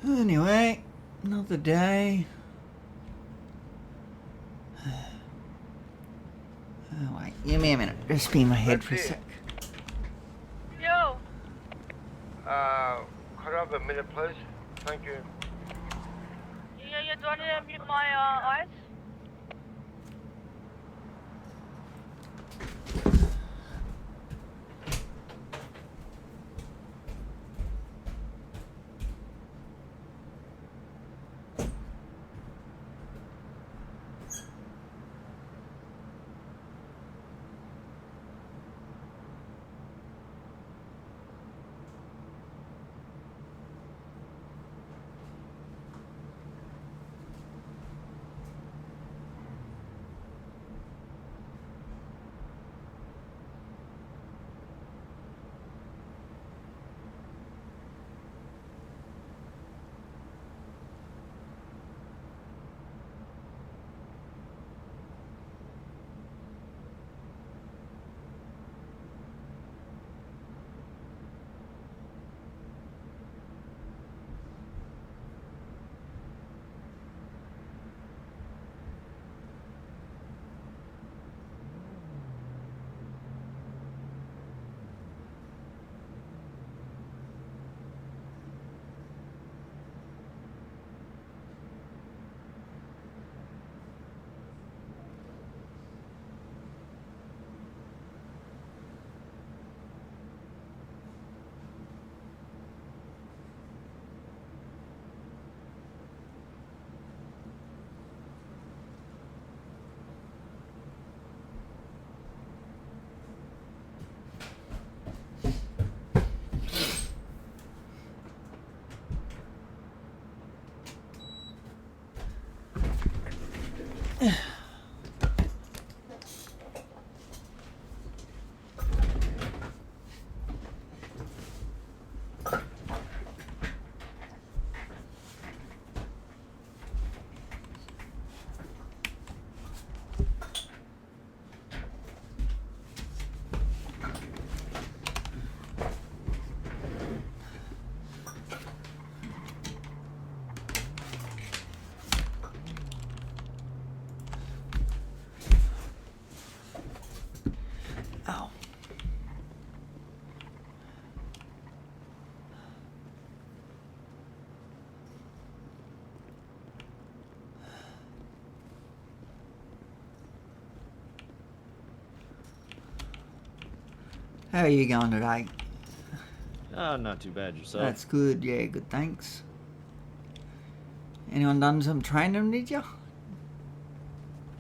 Anyway, another day. Oh, wait, give me a minute. Just spin my head for a sec. Yo. Could I have a minute, please? Thank you. Yeah, do I need to mute my eyes? Oh. How are you going today? Not too bad yourself. That's good, yeah, good, thanks. Anyone done some training, did you?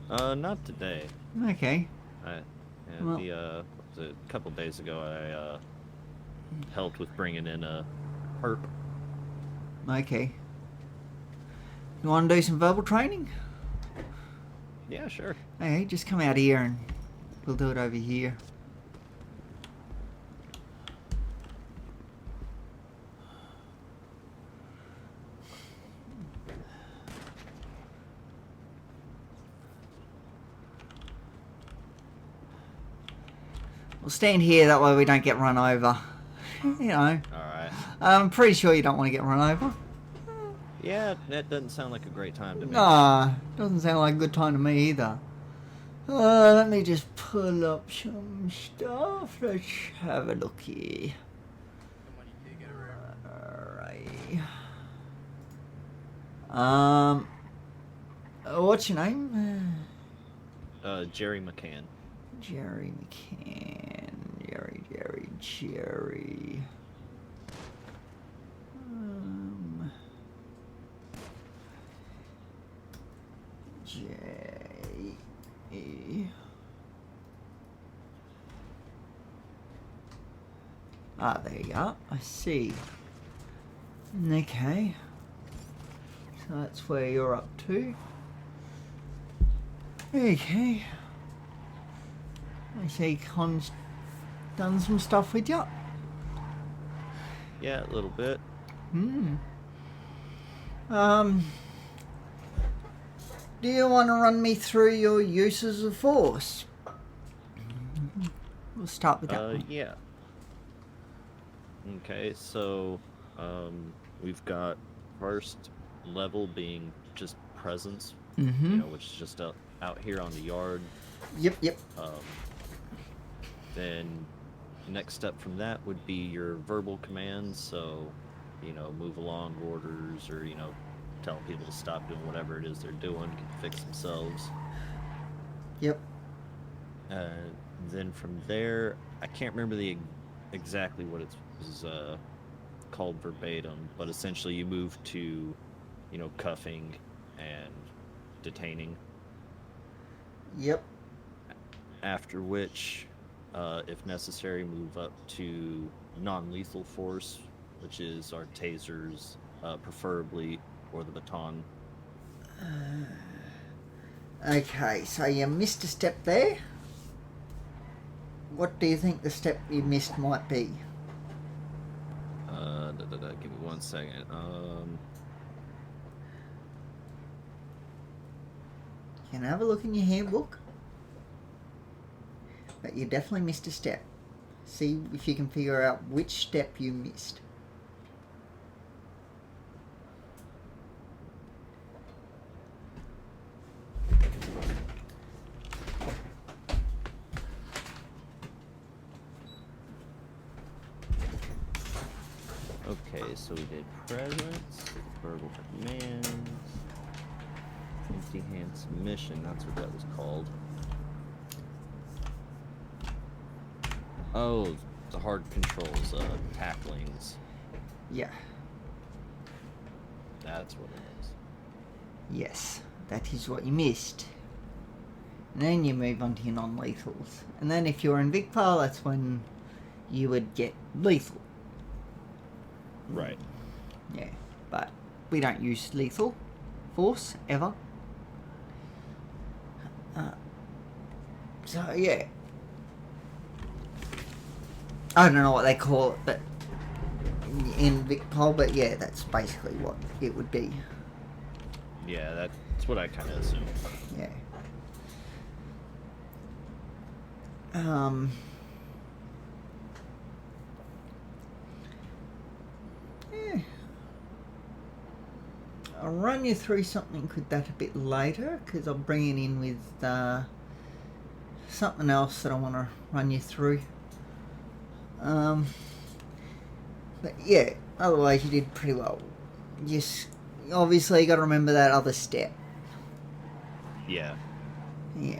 Not today. Okay. Well- A couple days ago, I helped with bringing in a perp. Okay. You want to do some verbal training? Yeah, sure. Hey, just come out here and we'll do it over here. We'll stand here, that way we don't get run over. You know, All right. I'm pretty sure you don't want to get run over. Yeah, that doesn't sound like a great time to me. Nah, doesn't sound like a good time to me either. Let me just pull up some stuff. Let's have a look here. Alright. What's your name? Jerry McCann. Jerry McCann. Jerry. J-E. Ah, there you are. I see. Okay. So that's where you're up to. Okay. I see Con's done some stuff with you. Yeah, a little bit. Do you want to run me through your uses of force? We'll start with that one. Yeah. Okay, so we've got first level being just presence, Mm-hmm. which is just out here on the yard. Yep. Um, then next step from that would be your verbal commands. So, move along orders, or tell people to stop doing whatever it is they're doing, can fix themselves. Yep. Then from there, I can't remember exactly what it was called verbatim, but essentially you move to, cuffing and detaining. Yep. After which, if necessary, move up to non-lethal force, which is our tasers, preferably, or the baton. Okay, so you missed a step there. What do you think the step you missed might be? Give me 1 second. You can have a look in your handbook. But you definitely missed a step. See if you can figure out which step you missed. Okay, so we did presence, verbal commands, empty hand submission, that's what that was called. Oh, the hard controls, tacklings. Yeah. That's what it is. Yes, that is what you missed. And then you move on to your non-lethals. And then if you're in Vicpal, that's when you would get lethal. Right. Yeah, but we don't use lethal force, ever. So, yeah. I don't know what they call it, but in Vicpol, but yeah, that's basically what it would be. Yeah, that's what I kind of assumed. Yeah. Yeah. I'll run you through something with that a bit later, because I'm bringing in with something else that I want to run you through. But yeah, otherwise you did pretty well. Just obviously you got to remember that other step. Yeah. Yeah.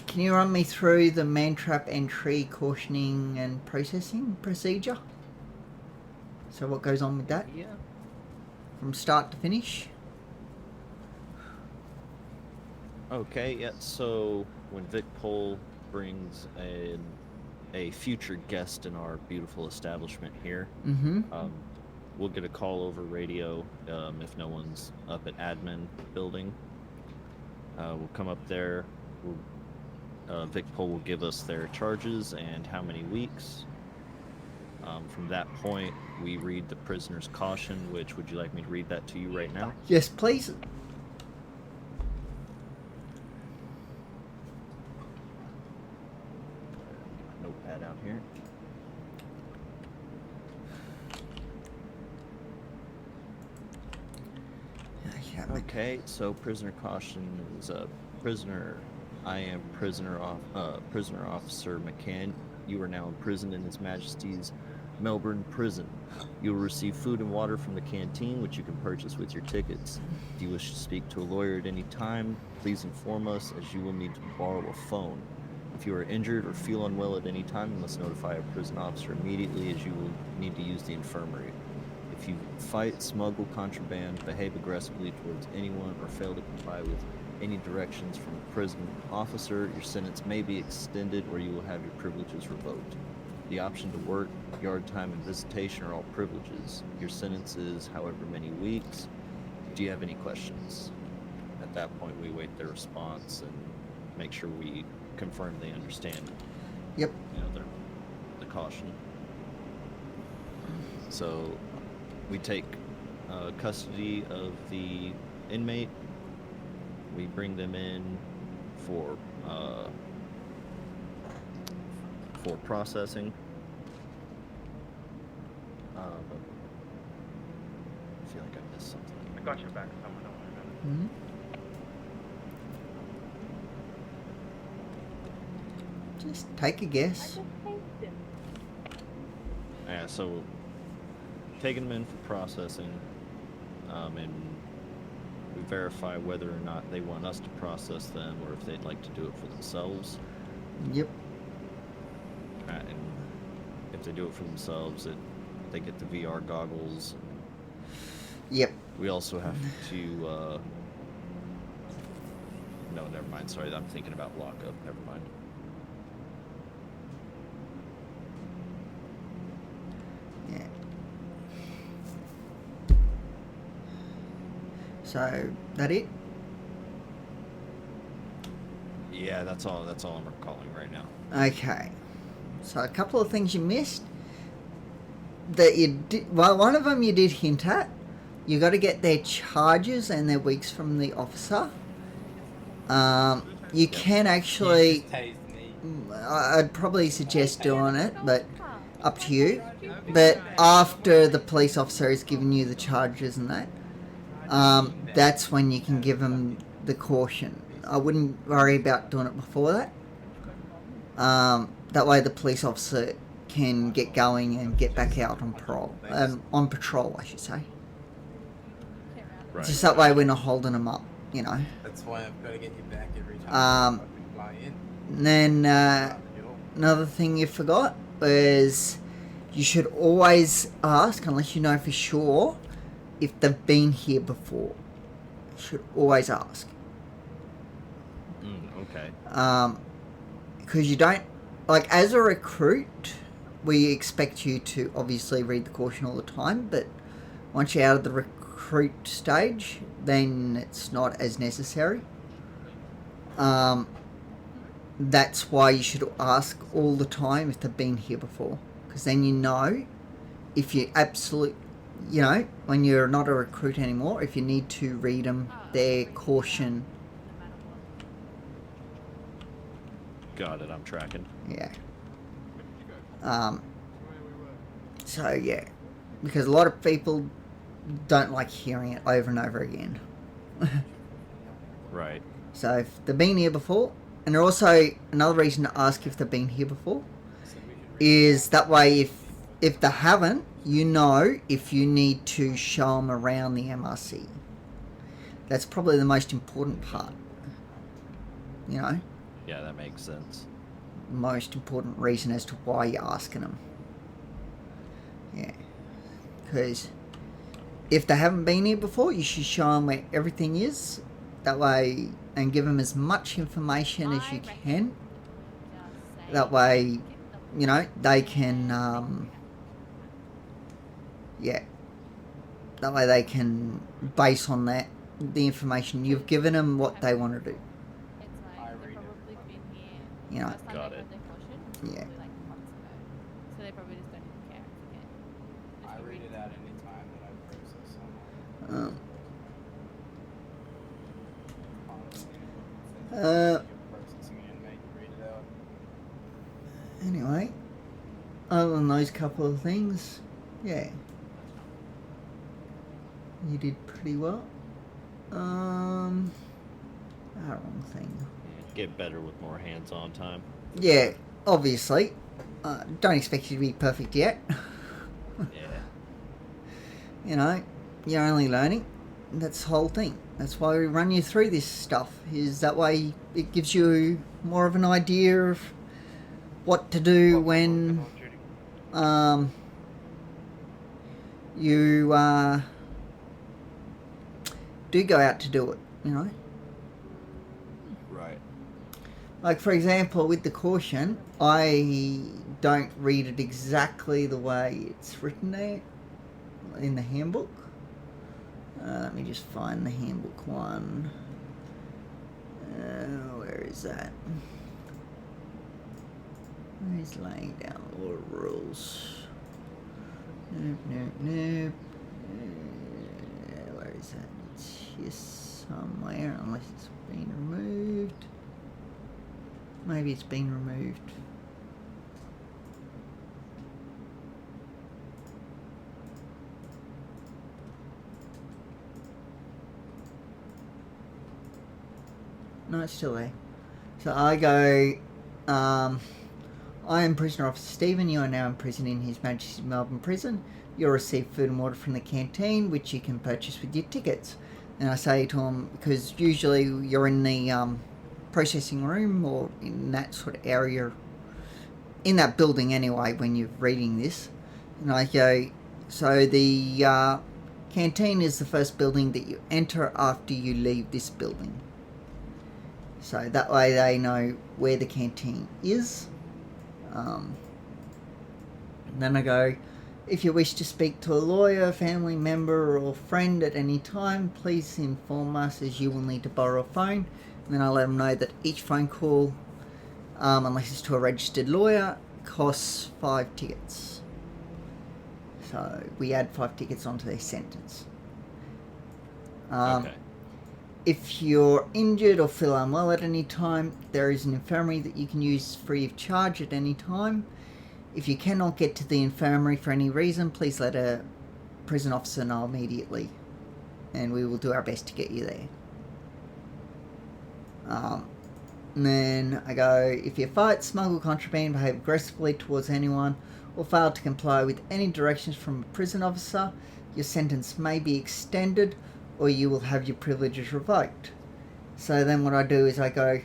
Can you run me through the man-trap entry, cautioning, and processing procedure? So what goes on with that Yeah. from start to finish? Okay, yeah, so when Vic Pole brings a future guest in our beautiful establishment here, Mm-hmm. we'll get a call over radio if no one's up at admin building. We'll come up there. Vic Pole will give us their charges and how many weeks. From that point, we read the prisoner's caution, which, would you like me to read that to you right now? Yes, please. Notepad out here. Okay, so prisoner caution is prisoner. I am prisoner officer McCann. You are now imprisoned in His Majesty's Melbourne prison. You will receive food and water from the canteen, which you can purchase with your tickets. If you wish to speak to a lawyer at any time, please inform us, as you will need to borrow a phone. If you are injured or feel unwell at any time, you must notify a prison officer immediately, as you will need to use the infirmary. If you fight, smuggle contraband, behave aggressively towards anyone, or fail to comply with any directions from a prison officer, your sentence may be extended or you will have your privileges revoked. The option to work, yard time, and visitation are all privileges. Your sentence is however many weeks. Do you have any questions? At that point, we wait their response and make sure we confirm they understand, Yep. the caution. So we take custody of the inmate. We bring them in for processing. We've got your back. Someone don't worry about it. Just take a guess. Yeah, so taking them in for processing, and we verify whether or not they want us to process them or if they'd like to do it for themselves. Yep. And if they do it for themselves, they get the VR goggles. Yep. We also have to. No, never mind. Sorry, I'm thinking about lockup. Never mind. Yeah. So that it? Yeah, that's all. That's all I'm recalling right now. Okay. So a couple of things you missed. That you did. Well, one of them you did hint at. You got to get their charges and their weeks from the officer. You can actually. Just tased me. I'd probably suggest doing it, but up to you. But after the police officer has given you the charges and that, that's when you can give them the caution. I wouldn't worry about doing it before that. That way the police officer can get going and get back out on parole. On patrol, I should say. Right. Just that way we're not holding them up, you know. That's why I've got to get you back every time Um, I fucking fly in. And then another thing you forgot was you should always ask, unless you know for sure, if they've been here before. You should always ask. Okay. Because you don't, like, as a recruit, we expect you to obviously read the caution all the time, but once you're out of the recruit stage, then it's not as necessary. That's why you should ask all the time if they've been here before, because then you know if you when you're not a recruit anymore, if you need to read them their caution. Got it. I'm tracking. Yeah. So yeah, because a lot of people don't like hearing it over and over again. Right. So if they've been here before, and also another reason to ask if they've been here before is that way if they haven't, you know if you need to show them around the MRC. That's probably the most important part. You know? Yeah, that makes sense. Most important reason as to why you're asking them. Yeah. Because if they haven't been here before, you should show them where everything is. That way, and give them as much information as you can. That way, you know, they can, that way they can base on that, the information you've given them, what they want to do. You know. Got it. Yeah. So they probably just don't even care. I read it out any time that I process someone. You're processing it and make you read it out. Anyway, other than those couple of things, yeah, you did pretty well. Wrong thing. Get better with more hands-on time. Yeah, obviously. Don't expect you to be perfect yet. Yeah. You know, you're only learning. That's the whole thing. That's why we run you through this stuff. Is that way it gives you more of an idea of what to do when you do go out to do it. You know. Right. Like, for example, with the caution, I don't read it exactly the way it's written there in the handbook. Let me just find the handbook one. Where is that? Where's laying down all the rules? Nope. Where is that? It's here somewhere, unless it's been removed. Maybe it's been removed. No, it's still there. So I go, I am prisoner officer Stephen. You are now in prison in His Majesty's Melbourne Prison. You'll receive food and water from the canteen, which you can purchase with your tickets. And I say to him, because usually you're in the processing room or in that sort of area, in that building anyway, when you're reading this. And I go, so the canteen is the first building that you enter after you leave this building. So that way they know where the canteen is. And then I go, if you wish to speak to a lawyer, family member or friend at any time, please inform us, as you will need to borrow a phone. And then I let them know that each phone call, unless it's to a registered lawyer, costs 5 tickets. So we add 5 tickets onto their sentence. Okay. If you're injured or feel unwell at any time, there is an infirmary that you can use free of charge at any time. If you cannot get to the infirmary for any reason, please let a prison officer know immediately, and we will do our best to get you there. And then I go, if you fight, smuggle contraband, behave aggressively towards anyone, or fail to comply with any directions from a prison officer, your sentence may be extended, or you will have your privileges revoked. So then what I do is I go,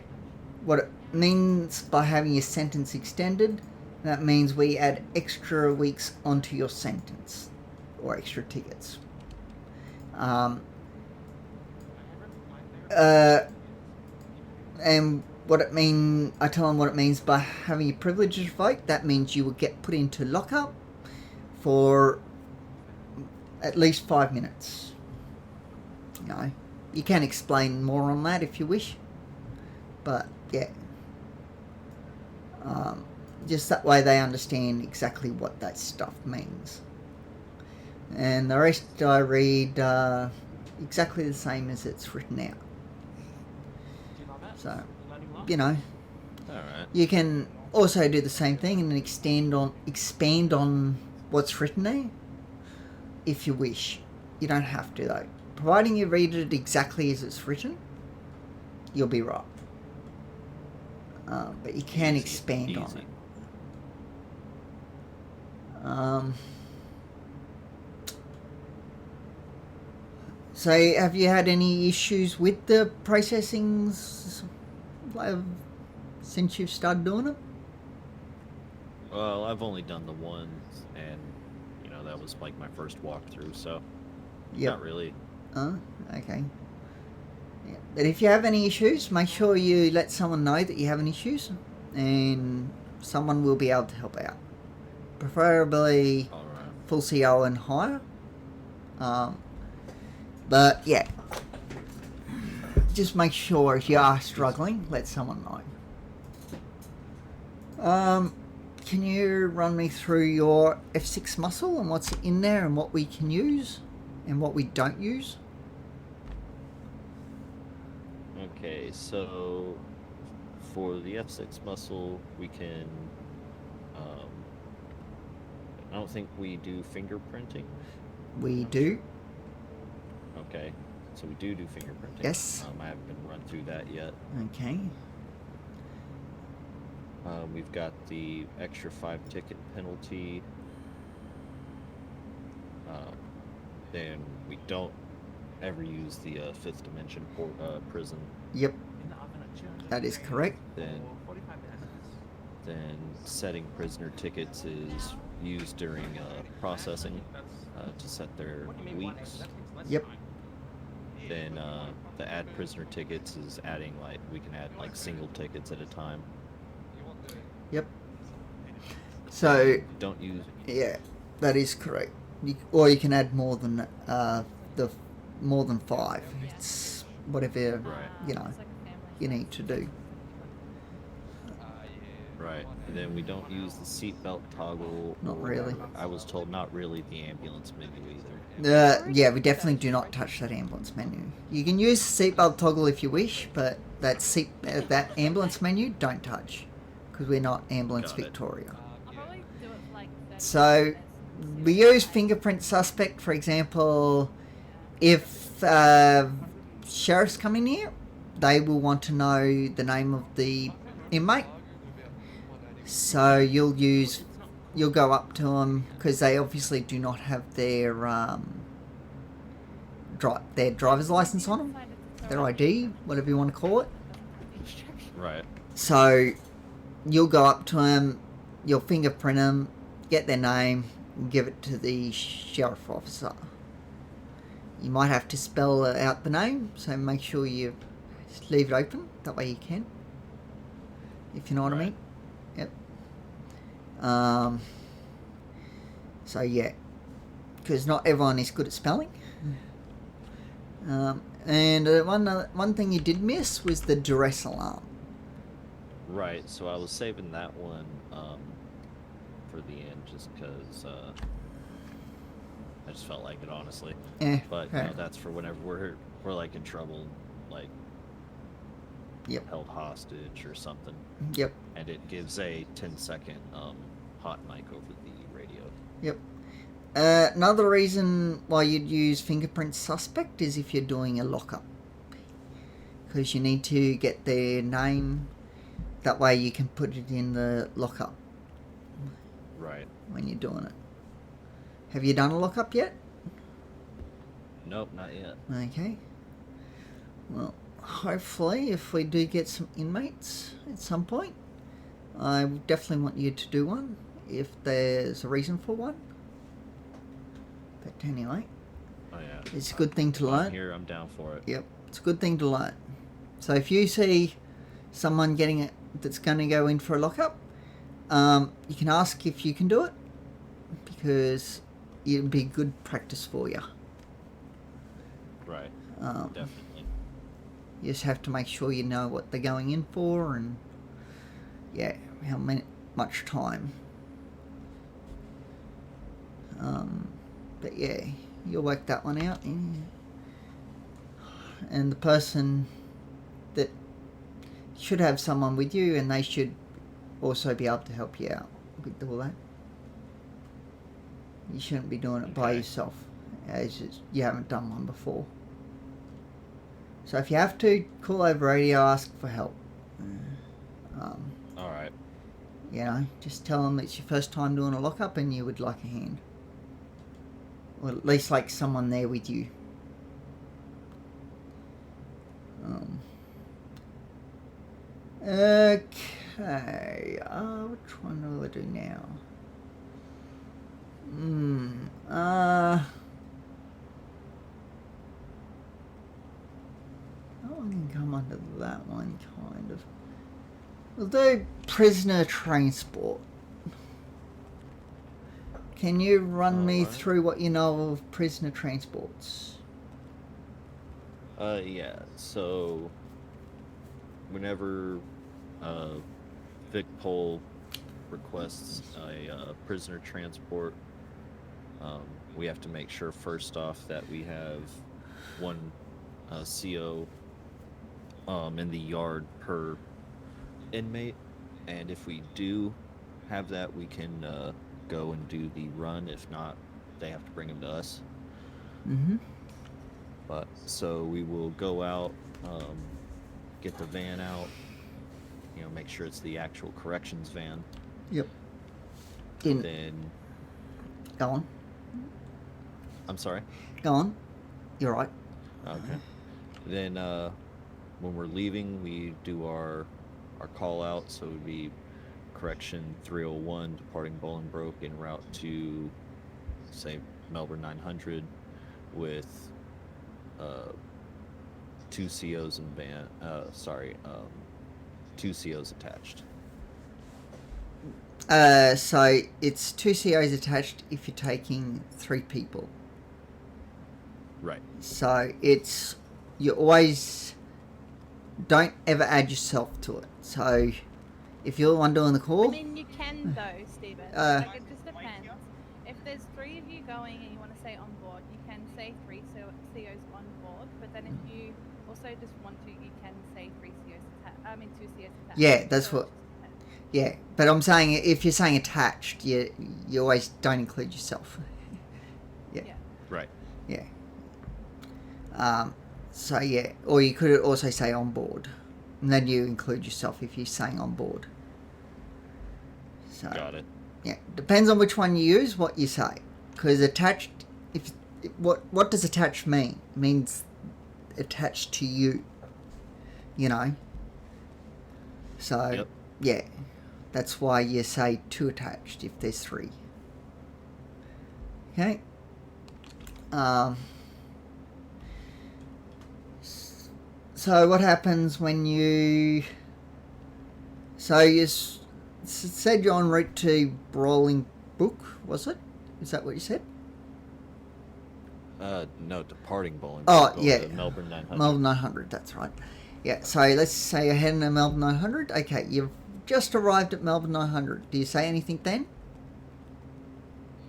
what it means by having your sentence extended, that means we add extra weeks onto your sentence, or extra tickets. And what it mean, I tell them what it means by having your privileges revoked. That means you will get put into lockup for at least 5 minutes. You know, you can explain more on that if you wish, but yeah, just that way they understand exactly what that stuff means. And the rest I read exactly the same as it's written out. So, you know, Alright. you can also do the same thing and expand on what's written there if you wish. You don't have to though. Providing you read it exactly as it's written, you'll be right. But you can expand on it. So have you had any issues with the processing since you've started doing it? Well, I've only done the one, and you know that was like my first walkthrough, so not really. Okay. Yeah. But if you have any issues, make sure you let someone know that you have any issues, and someone will be able to help out. Preferably All right. full CO and higher. But yeah, just make sure if you are struggling, let someone know. Can you run me through your F6 muscle and what's in there and what we can use and what we don't use? Okay, so for the F6 muscle, we can. I don't think we do fingerprinting. We do. Okay, so we do fingerprinting. Yes. I haven't been run through that yet. Okay. We've got the extra 5 ticket penalty. Then we don't ever use the 5th dimension prison. Yep. That is correct. Then setting prisoner tickets is used during processing to set their weeks. Yep. Then the add prisoner tickets is adding we can add single tickets at a time. Yep. So Don't use. yeah, that is correct. Or you can add more than more than 5. It's whatever Right. You need to do. Right. And then we don't use the seatbelt toggle. Not really. I was told not really the ambulance menu either. Yeah, we definitely do not touch that ambulance menu. You can use the seatbelt toggle if you wish, but that ambulance menu, don't touch, because we're not Ambulance Got it. Victoria. I'll probably do it for like 30 So minutes. we use fingerprint suspect, for example, if sheriff's coming here, they will want to know the name of the inmate. So you'll go up to them because they obviously do not have their driver's license on them, their ID, whatever you want to call it. Right. So you'll go up to them, you'll fingerprint them, get their name, and give it to the sheriff officer. You might have to spell out the name, so make sure you leave it open. That way you can, if you know what I mean. Yep. So yeah, because not everyone is good at spelling. And one thing you did miss was the duress alarm. Right. So I was saving that one for the end, just because I just felt like it, honestly. But you know, that's for whenever we're like in trouble, like held hostage or something. Yep. And it gives a 10-second hot mic over the radio. Yep. Another reason why you'd use fingerprint suspect is if you're doing a lockup, because you need to get their name. That way you can put it in the lockup. Right. When you're doing it. Have you done a lockup yet? Nope, not yet. Okay. Well, hopefully, if we do get some inmates at some point, I definitely want you to do one, if there's a reason for one. But anyway, Oh yeah. it's a good thing to I'm learn. here, I'm down for it. Yep, it's a good thing to learn. So if you see someone getting it that's going to go in for a lockup, you can ask if you can do it, because it'd be good practice for you. Right. Definitely. You just have to make sure you know what they're going in for, and how much time. But yeah, you'll work that one out. And the person that should have someone with you, and they should also be able to help you out with all that. You shouldn't be doing it by yourself, as you haven't done one before. So if you have to, call over radio, ask for help. Alright. You know, just tell them it's your first time doing a lockup and you would like a hand. Or at least like someone there with you. Okay. Which one do I do now? I can come under that one, kind of. We'll do prisoner transport. Can you run me through what you know of prisoner transports? Yeah, so whenever Vic Pol requests a prisoner transport, we have to make sure first off that we have one CO in the yard per inmate, and if we do have that, we can go and do the run. If not, they have to bring him to us. But so we will go out, get the van out, you know, make sure it's the actual corrections van. Yep. Then Go on. I'm sorry. Go on. You're right. Okay. Then when we're leaving, we do our call out. So it would be correction 301 departing Bolingbroke en route to, say, Melbourne 900 with 2 COs and van. 2 COs attached. So it's 2 COs attached if you're taking 3 people. Right. So it's, you always don't ever add yourself to it. So if you're the one doing the call, I mean, you can though, Stephen. Like, it just depends. If there's 3 of you going and you want to stay on board, you can say 3 COs on board. But then if you also just want to, you can say 2 COs attached. Yeah, that's what. Yeah, but I'm saying if you're saying attached, you always don't include yourself. Yeah. Right. Yeah. So yeah, or you could also say on board, and then you include yourself if you're saying on board. So Got it. yeah, depends on which one you use, what you say. Because attached, what does attached mean? It means attached to you. You know. So Yep. yeah, that's why you say two attached if there's three. Okay. So what happens when you? So you said you're en route to Brawling Brook, was it? Is that what you said? No, departing Bowling. Oh, Going yeah. to Melbourne 900. Melbourne 900, that's right. Yeah, so let's say you're heading to Melbourne 900. Okay, you've just arrived at Melbourne 900. Do you say anything then?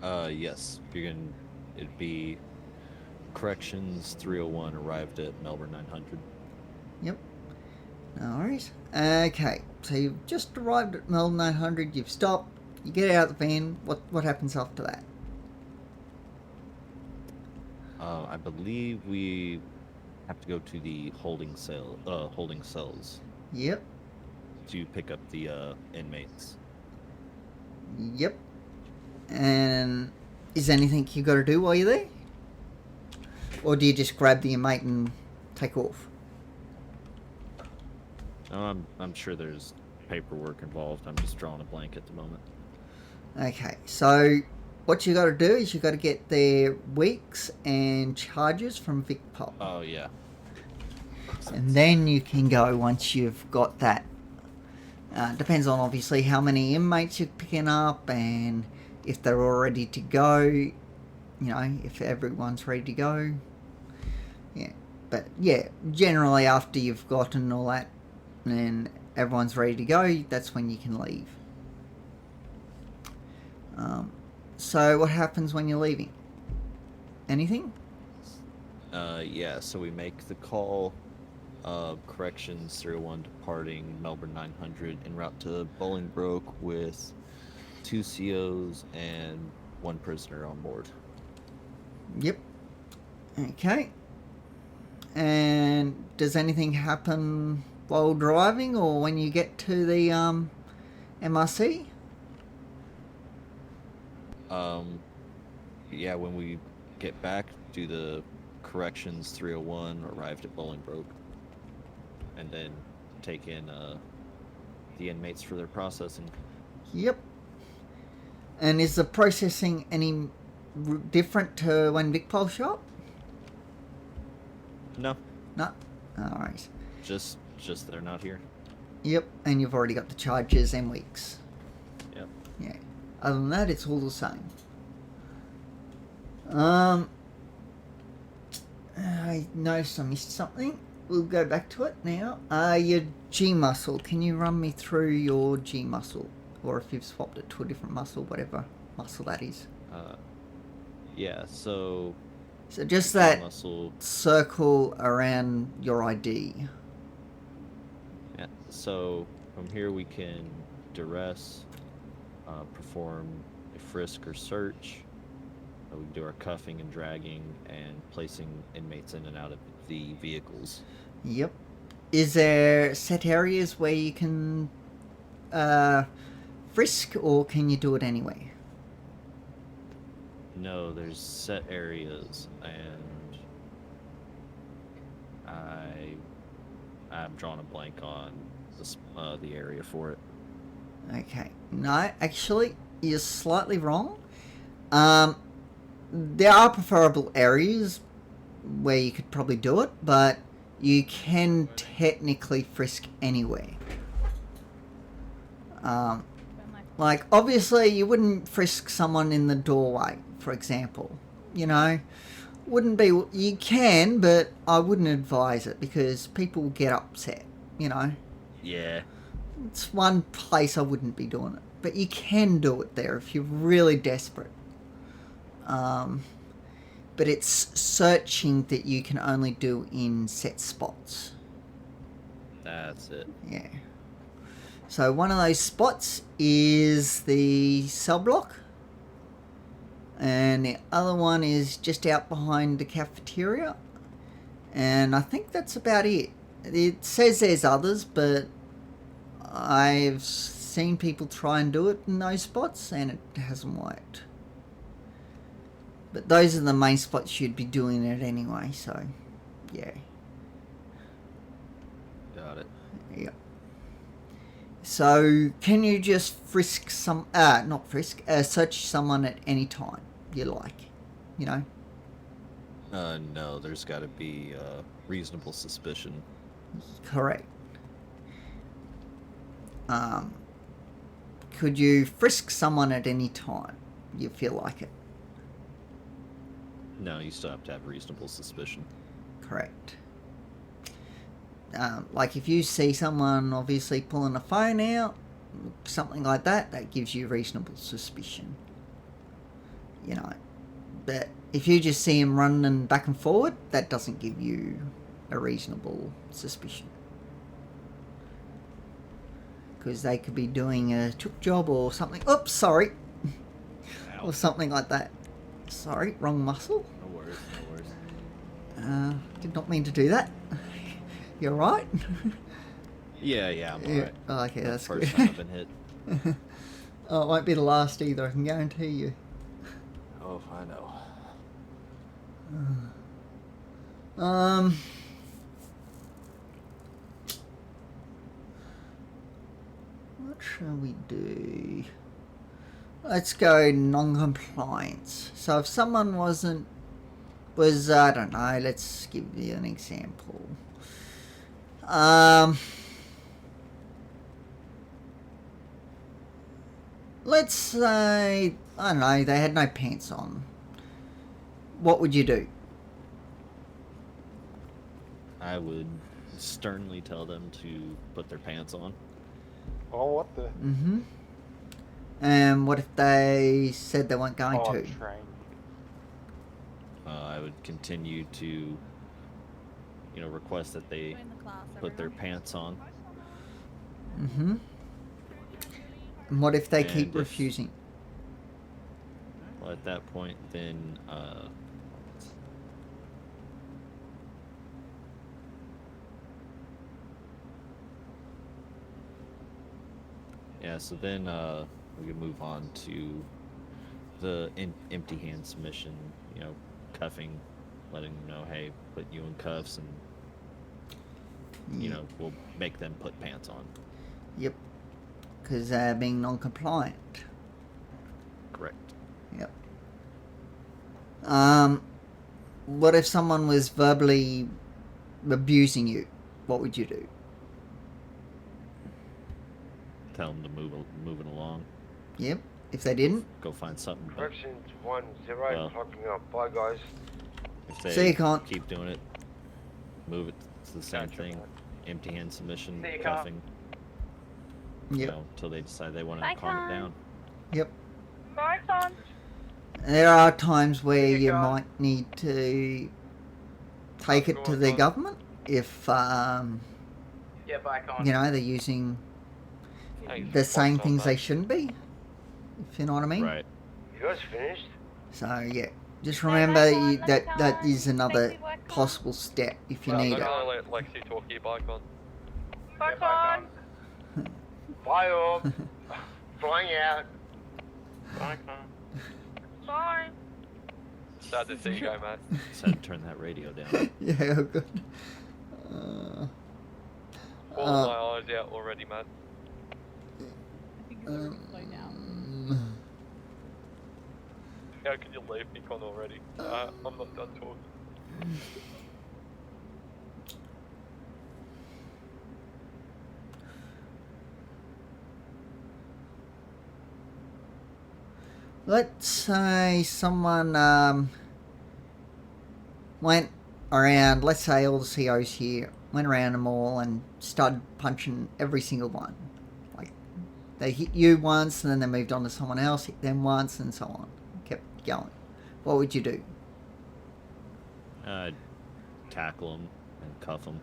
Yes. It'd be corrections 301 arrived at Melbourne 900. Yep. No worries. Okay, so you've just arrived at Melbourne 900. You've stopped. You get out of the van. What happens after that? I believe we have to go to the holding cells Yep. to pick up the inmates. Yep. And is there anything you got to do while you're there? Or do you just grab the inmate and take off? I'm sure there's paperwork involved. I'm just drawing a blank at the moment. Okay, so what you got to do is you got to get their weeks and charges from VicPol. Oh yeah. And then you can go once you've got that. Depends on obviously how many inmates you're picking up and if they're all ready to go. You know, if everyone's ready to go. Yeah, but yeah, generally after you've gotten all that and everyone's ready to go, that's when you can leave. So what happens when you're leaving? Anything? Yeah, so we make the call. Corrections 01 departing Melbourne 900 en route to Bolingbroke with 2 COs and 1 prisoner on board. Yep. Okay. And does anything happen while driving or when you get to the MRC? Yeah, when we get back, do the corrections 301 arrived at Bolingbroke, and then take in the inmates for their processing. Yep. And is the processing any different to when VicPol show up? No, No. Alright. just they're not here. Yep. And you've already got the charges and weeks. Yep. Yeah. Other than that, it's all the same. I noticed I missed something. We'll go back to it now. Your G muscle. Can you run me through your G muscle? Or if you've swapped it to a different muscle, whatever muscle that is. Yeah, so So just that muscle. circle around your ID. Yeah, so from here we can duress, perform a frisk or search. We can do our cuffing and dragging and placing inmates in and out of the vehicles. Yep. Is there set areas where you can frisk, or can you do it anyway? No, there's set areas, and I've drawn a blank on the area for it. Okay. No, actually, you're slightly wrong. There are preferable areas where you could probably do it, but you can technically frisk anywhere. Like, obviously, you wouldn't frisk someone in the doorway, for example. You know, wouldn't be. You can, but I wouldn't advise it because people will get upset. You know, Yeah. it's one place I wouldn't be doing it, but you can do it there if you're really desperate. But it's searching that you can only do in set spots. That's it. Yeah. So one of those spots is the cell block. And the other one is just out behind the cafeteria. And I think that's about it. It says there's others, but I've seen people try and do it in those spots and it hasn't worked. But those are the main spots you'd be doing it anyway, so yeah. Got it. Yep. So can you just frisk search someone at any time you like, you know? No, there's got to be reasonable suspicion. Correct. Could you frisk someone at any time you feel like it? No, you still have to have reasonable suspicion. Correct. Like if you see someone obviously pulling a phone out, something like that, that gives you reasonable suspicion. You know, but if you just see him running back and forward, that doesn't give you a reasonable suspicion. Because they could be doing a took job or something. Oops, sorry. Ow. Or something like that. Sorry, wrong muscle. No worries, no worries. Did not mean to do that. You're right. Yeah, I'm alright. Oh, okay, that's First good. time I've been hit. Oh, it won't be the last either, I can guarantee you. Oh, I know. What shall we do? Let's go non-compliance. So if someone was, I don't know, let's give you an example. Let's say, I don't know, they had no pants on. What would you do? I would sternly tell them to put their pants on. Oh, what the? Mm-hmm. And what if they said they weren't going to? Train. I would continue to, request that they Join the class, put their everyone. pants on. Mm-hmm. And what if they And keep if- refusing? Well, at that point, then, yeah, so then, we could move on to the empty hand submission, cuffing, letting them know, hey, put you in cuffs, and, we'll make them put pants on. Yep. Because they're being non-compliant. Correct. Yep. What if someone was verbally abusing you? What would you do? Tell them to move it along. Yep. If they didn't, Go find something. But Corrections 10, Well. clocking up. Bye, guys. if they So you can't- keep doing it, move it to the same Gotcha. thing. Empty hand submission, See you, Carl. cuffing, yep. until they decide they want to Bye, calm Con. it down. Yep. Bye, son. There are times where See you, you Carl. might need to take it to Go on, the go on. government if Yeah, back on. they're using the same things they shouldn't be. If you know what I mean. Right. You guys finished? So yeah, just Bye, remember bye, Con. that Love that you, is Con. another Thank you, bye, Con. possible step if you Well, need look it. on. let Lexi talk to your bike on. Bye, Yeah, back con. Bye, all. Flying out. Bye, Con. Bye. Sad to see you go, man. Just had to turn that radio down. Yeah, good. Uh, All my eyes out already, man. I think it's already slowed down. How can you leave me, Con, already? I'm not done talking. Let's say someone went around, let's say all the COs here went around the mall and started punching every single one. Like, they hit you once and then they moved on to someone else, hit them once and so on. Kept going. What would you do? Tackle them and cuff them.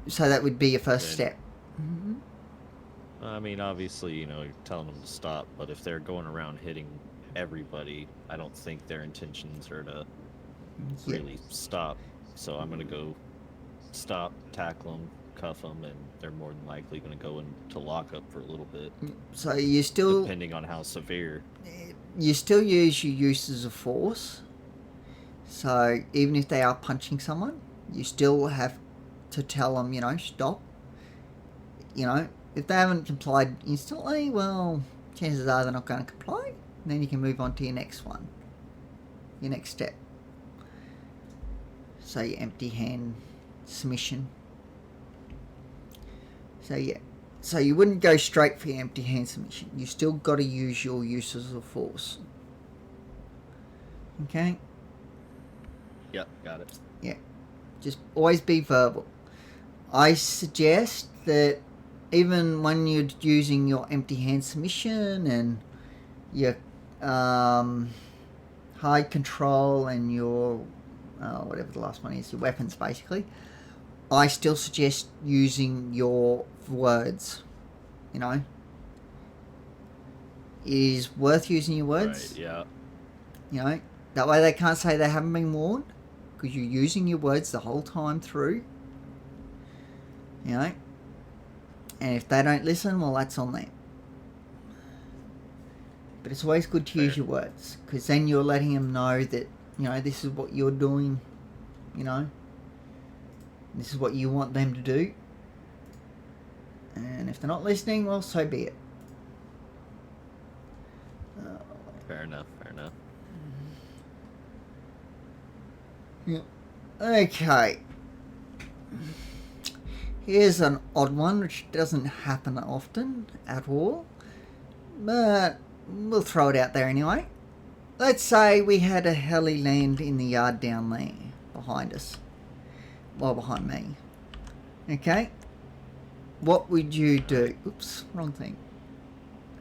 So that would be your first Then- step. Mm-hmm. I mean, obviously, you're telling them to stop, but if they're going around hitting everybody, I don't think their intentions are to Yeah. really stop. So I'm gonna go stop, tackle them, cuff them, and they're more than likely gonna go into lockup for a little bit, So you still depending on how severe. use your uses of force. So even if they are punching someone, you still have to tell them, stop. If they haven't complied instantly, well, chances are they're not going to comply. And then you can move on to your next one, your next step. So your empty hand submission. So yeah, so you wouldn't go straight for your empty hand submission. You still got to use your uses of force. Okay. Yep, got it. Yeah, just always be verbal. I suggest that even when you're using your empty hand submission and your high control and your whatever the last one is, your weapons basically, I still suggest using your words. It is worth using your words. Right, yeah. That way they can't say they haven't been warned, because you're using your words the whole time through. And if they don't listen, well, that's on them. But it's always good to use your words, because then you're letting them know that, this is what you're doing, this is what you want them to do. And if they're not listening, well, so be it. Fair enough. Yeah. Okay. Here's an odd one, which doesn't happen often at all, but we'll throw it out there anyway. Let's say we had a heli land in the yard down there behind us. Well, behind me. Okay? What would you do? Oops, wrong thing.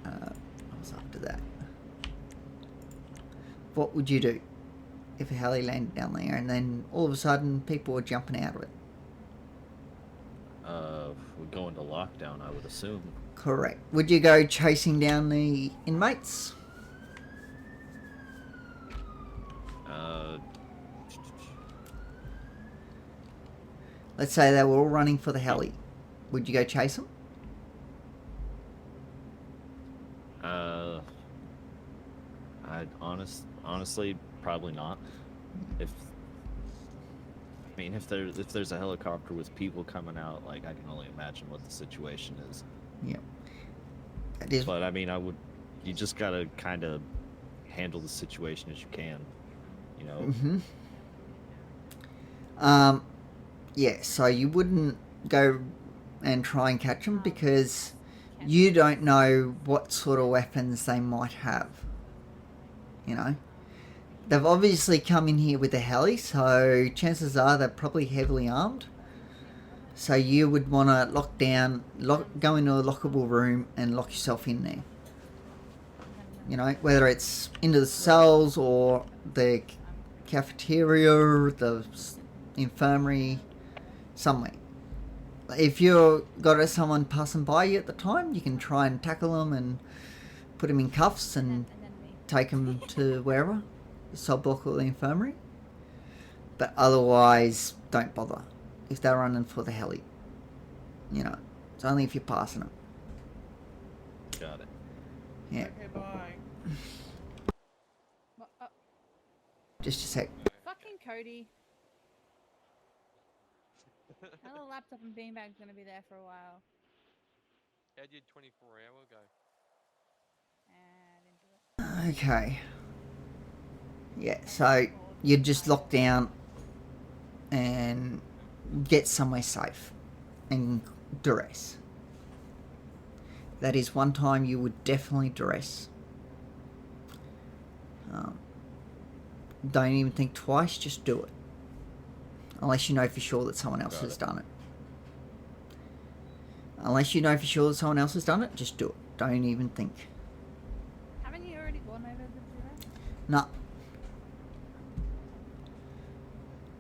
I was after that. What would you do if a heli landed down there and then all of a sudden people were jumping out of it? We go into lockdown, I would assume. Correct. Would you go chasing down the inmates? Let's say they were all running for the heli. Would you go chase them? Honestly, probably not. If there's a helicopter with people coming out, like, I can only imagine what the situation is. Yeah. It is. But you just gotta kind of handle the situation as you can, Yeah, so you wouldn't go and try and catch them because you don't know what sort of weapons they might have. They've obviously come in here with a heli, so chances are they're probably heavily armed. So you would want to go into a lockable room and lock yourself in there. Whether it's into the cells or the cafeteria, the infirmary, somewhere. If you've got someone passing by you at the time, you can try and tackle them and put them in cuffs and take them to wherever, the cell block or the infirmary. But otherwise, don't bother if they're running for the heli. It's only if you're passing them. Got it. Yeah. Okay, bye. Just a sec. Fucking Cody. That little laptop and beanbag's gonna be there for a while. How did 24-hour go? And into it. Okay. Yeah, so you just lock down and get somewhere safe and duress. That is one time you would definitely duress. Don't even think twice, just do it. Unless you know for sure that someone else has done it. Unless you know for sure that someone else has done it, just do it. Don't even think. Haven't you already gone over the zero? No.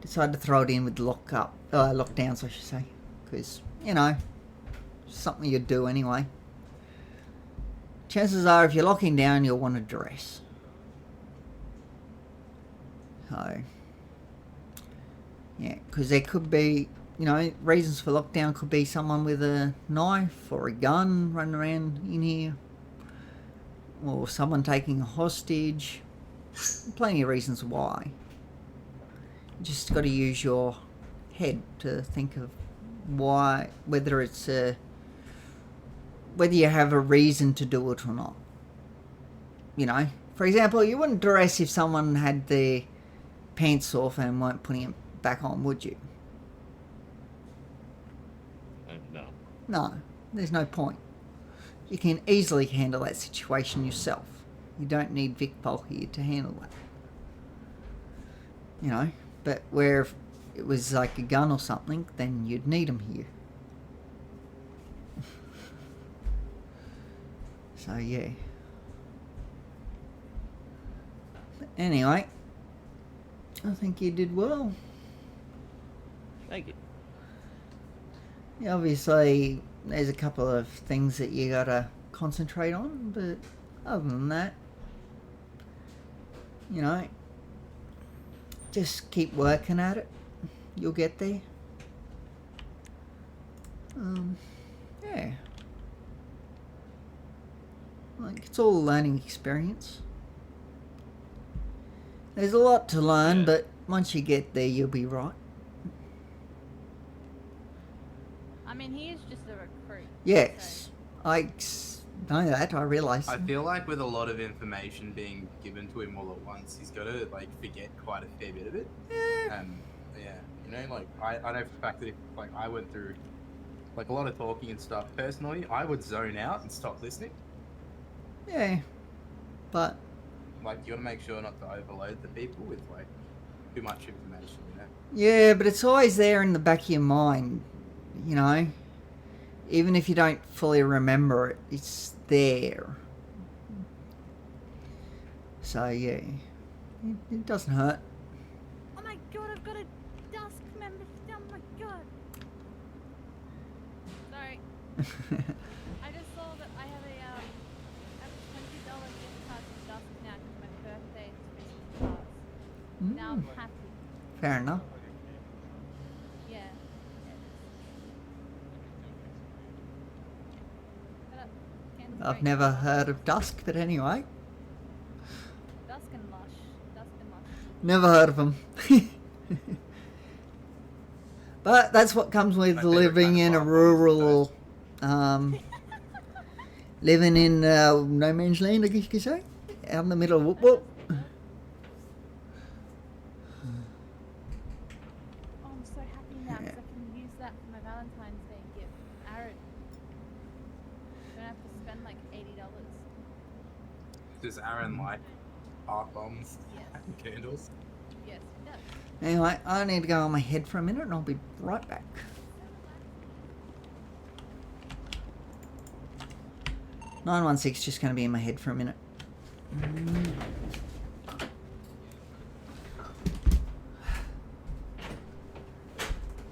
Decided to throw it in with the lockdowns, I should say. Because, something you'd do anyway. Chances are if you're locking down, you'll want to duress. So, Yeah, because there could be, reasons for lockdown could be someone with a knife or a gun running around in here, or someone taking a hostage. Plenty of reasons why. You just got to use your head to think of why, whether you have a reason to do it or not. For example, you wouldn't dress if someone had their pants off and weren't putting it back on, would you? No. No, there's no point. You can easily handle that situation yourself. You don't need Vic Pol here to handle that. But where if it was like a gun or something, then you'd need him here. So, yeah. But anyway, I think you did well. Thank you. Yeah, obviously, there's a couple of things that you gotta concentrate on, but other than that, just keep working at it. You'll get there. Yeah. Like, it's all a learning experience. There's a lot to learn, but once you get there, you'll be right. I mean, he is just a recruit. Yes, I know that. I realise. I feel like with a lot of information being given to him all at once, he's got to forget quite a fair bit of it. Yeah. I know for the fact that if I went through a lot of talking and stuff, personally, I would zone out and stop listening. Yeah, but You want to make sure not to overload the people with too much information. Yeah, but it's always there in the back of your mind. Even if you don't fully remember it, it's there. So yeah, it doesn't hurt. Oh my god, I've got a Dusk membership. Oh my god. Sorry. I just saw that I have a $20 gift card to Dusk now because my birthday is Christmas past. Now I'm happy. Fair enough. Yeah. I've never heard of Dusk, but anyway. Dusk and Lush. Dusk and Lush. Never heard of them. But that's what comes with living in a rural, living in no man's land, I guess you could say, out in the middle of whoop whoop. Oh, I'm so happy now because I can use that for my Valentine's Day gift. Aaron. Don't have to spend $80. Does Aaron like art bombs Yes. and candles? Yes, it does. Anyway, I need to go on my head for a minute and I'll be right back. 916 just going to be in my head for a minute.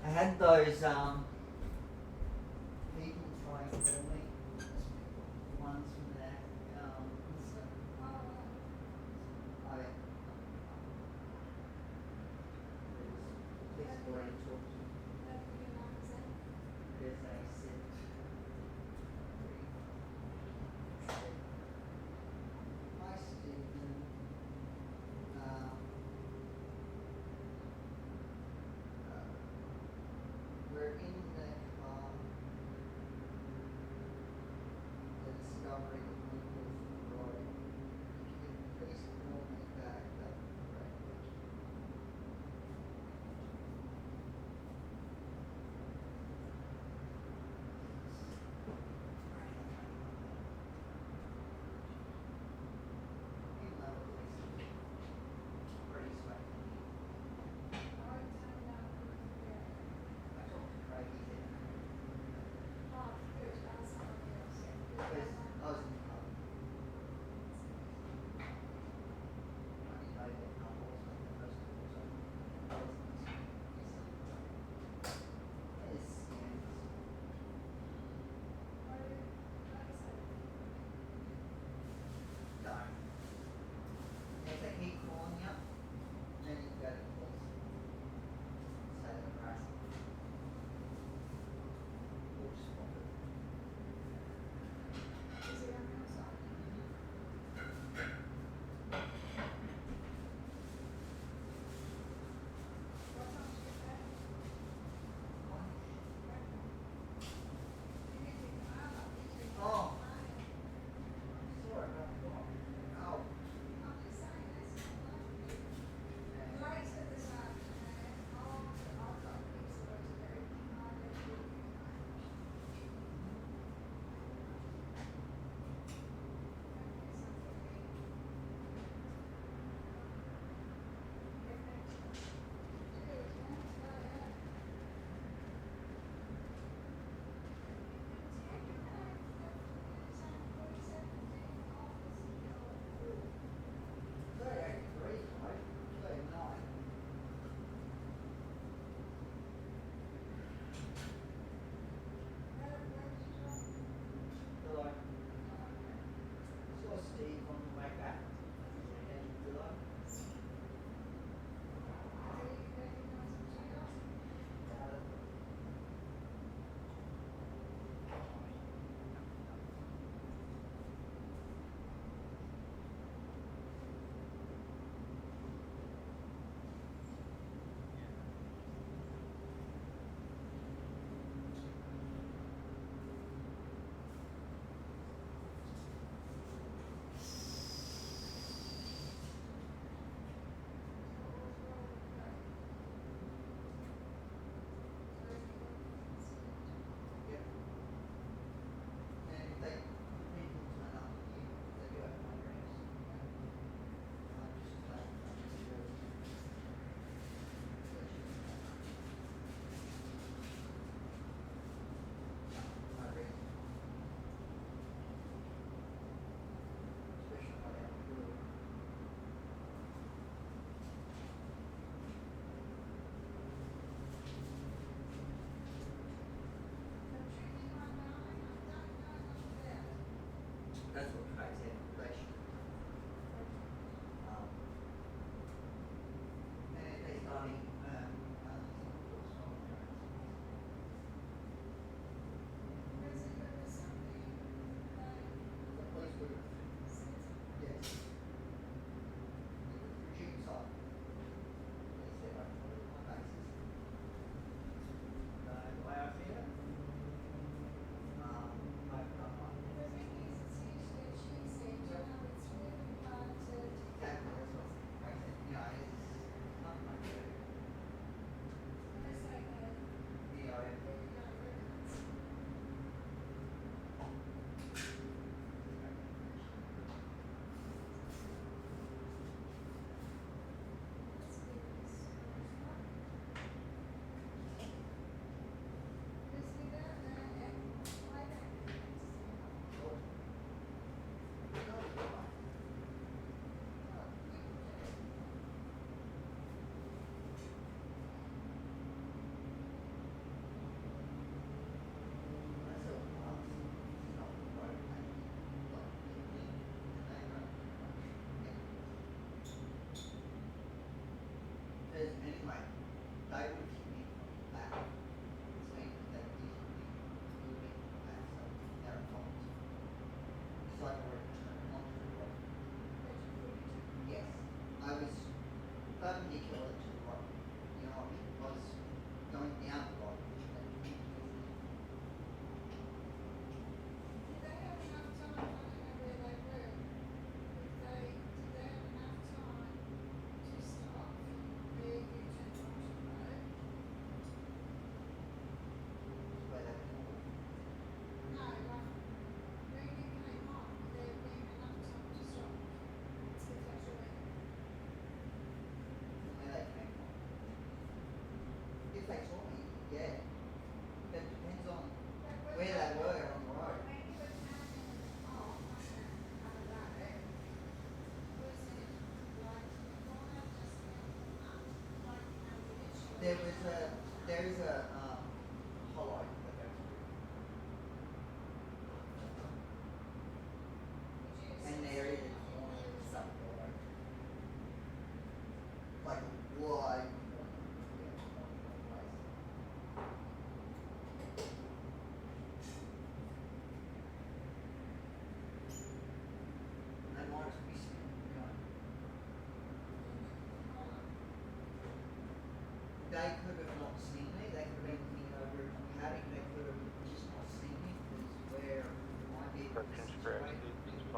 I had those people trying to tell me ones from that oh yeah. We're in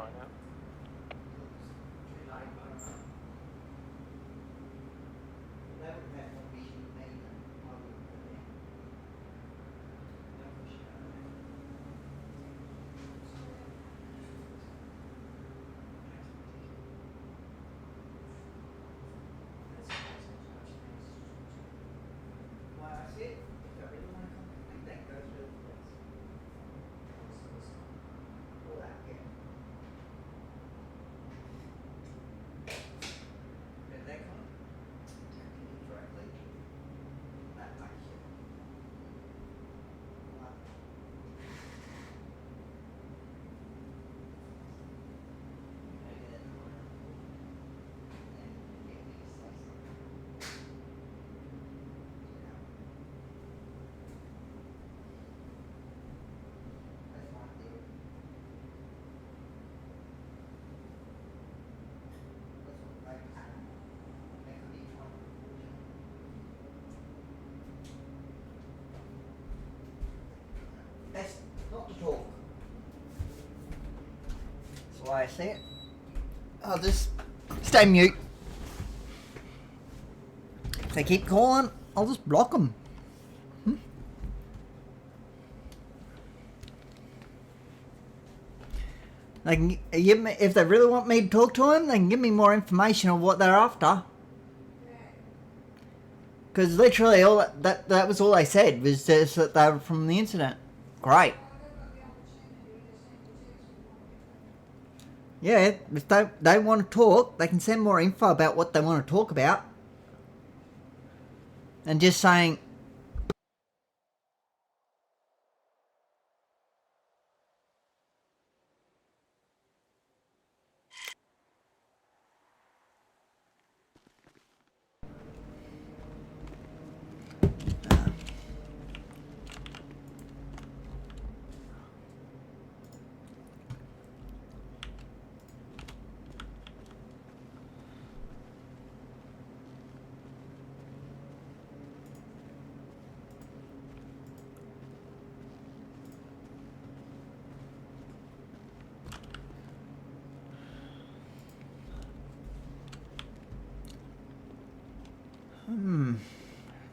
crying out. That's not to talk. That's why I say it. I'll just stay mute. If they keep calling, I'll just block them. They can give me, if they really want me to talk to them, they can give me more information on what they're after. Because literally all that was all they said was just that they were from the incident. Great. Yeah, if they want to talk, they can send more info about what they want to talk about. And just saying,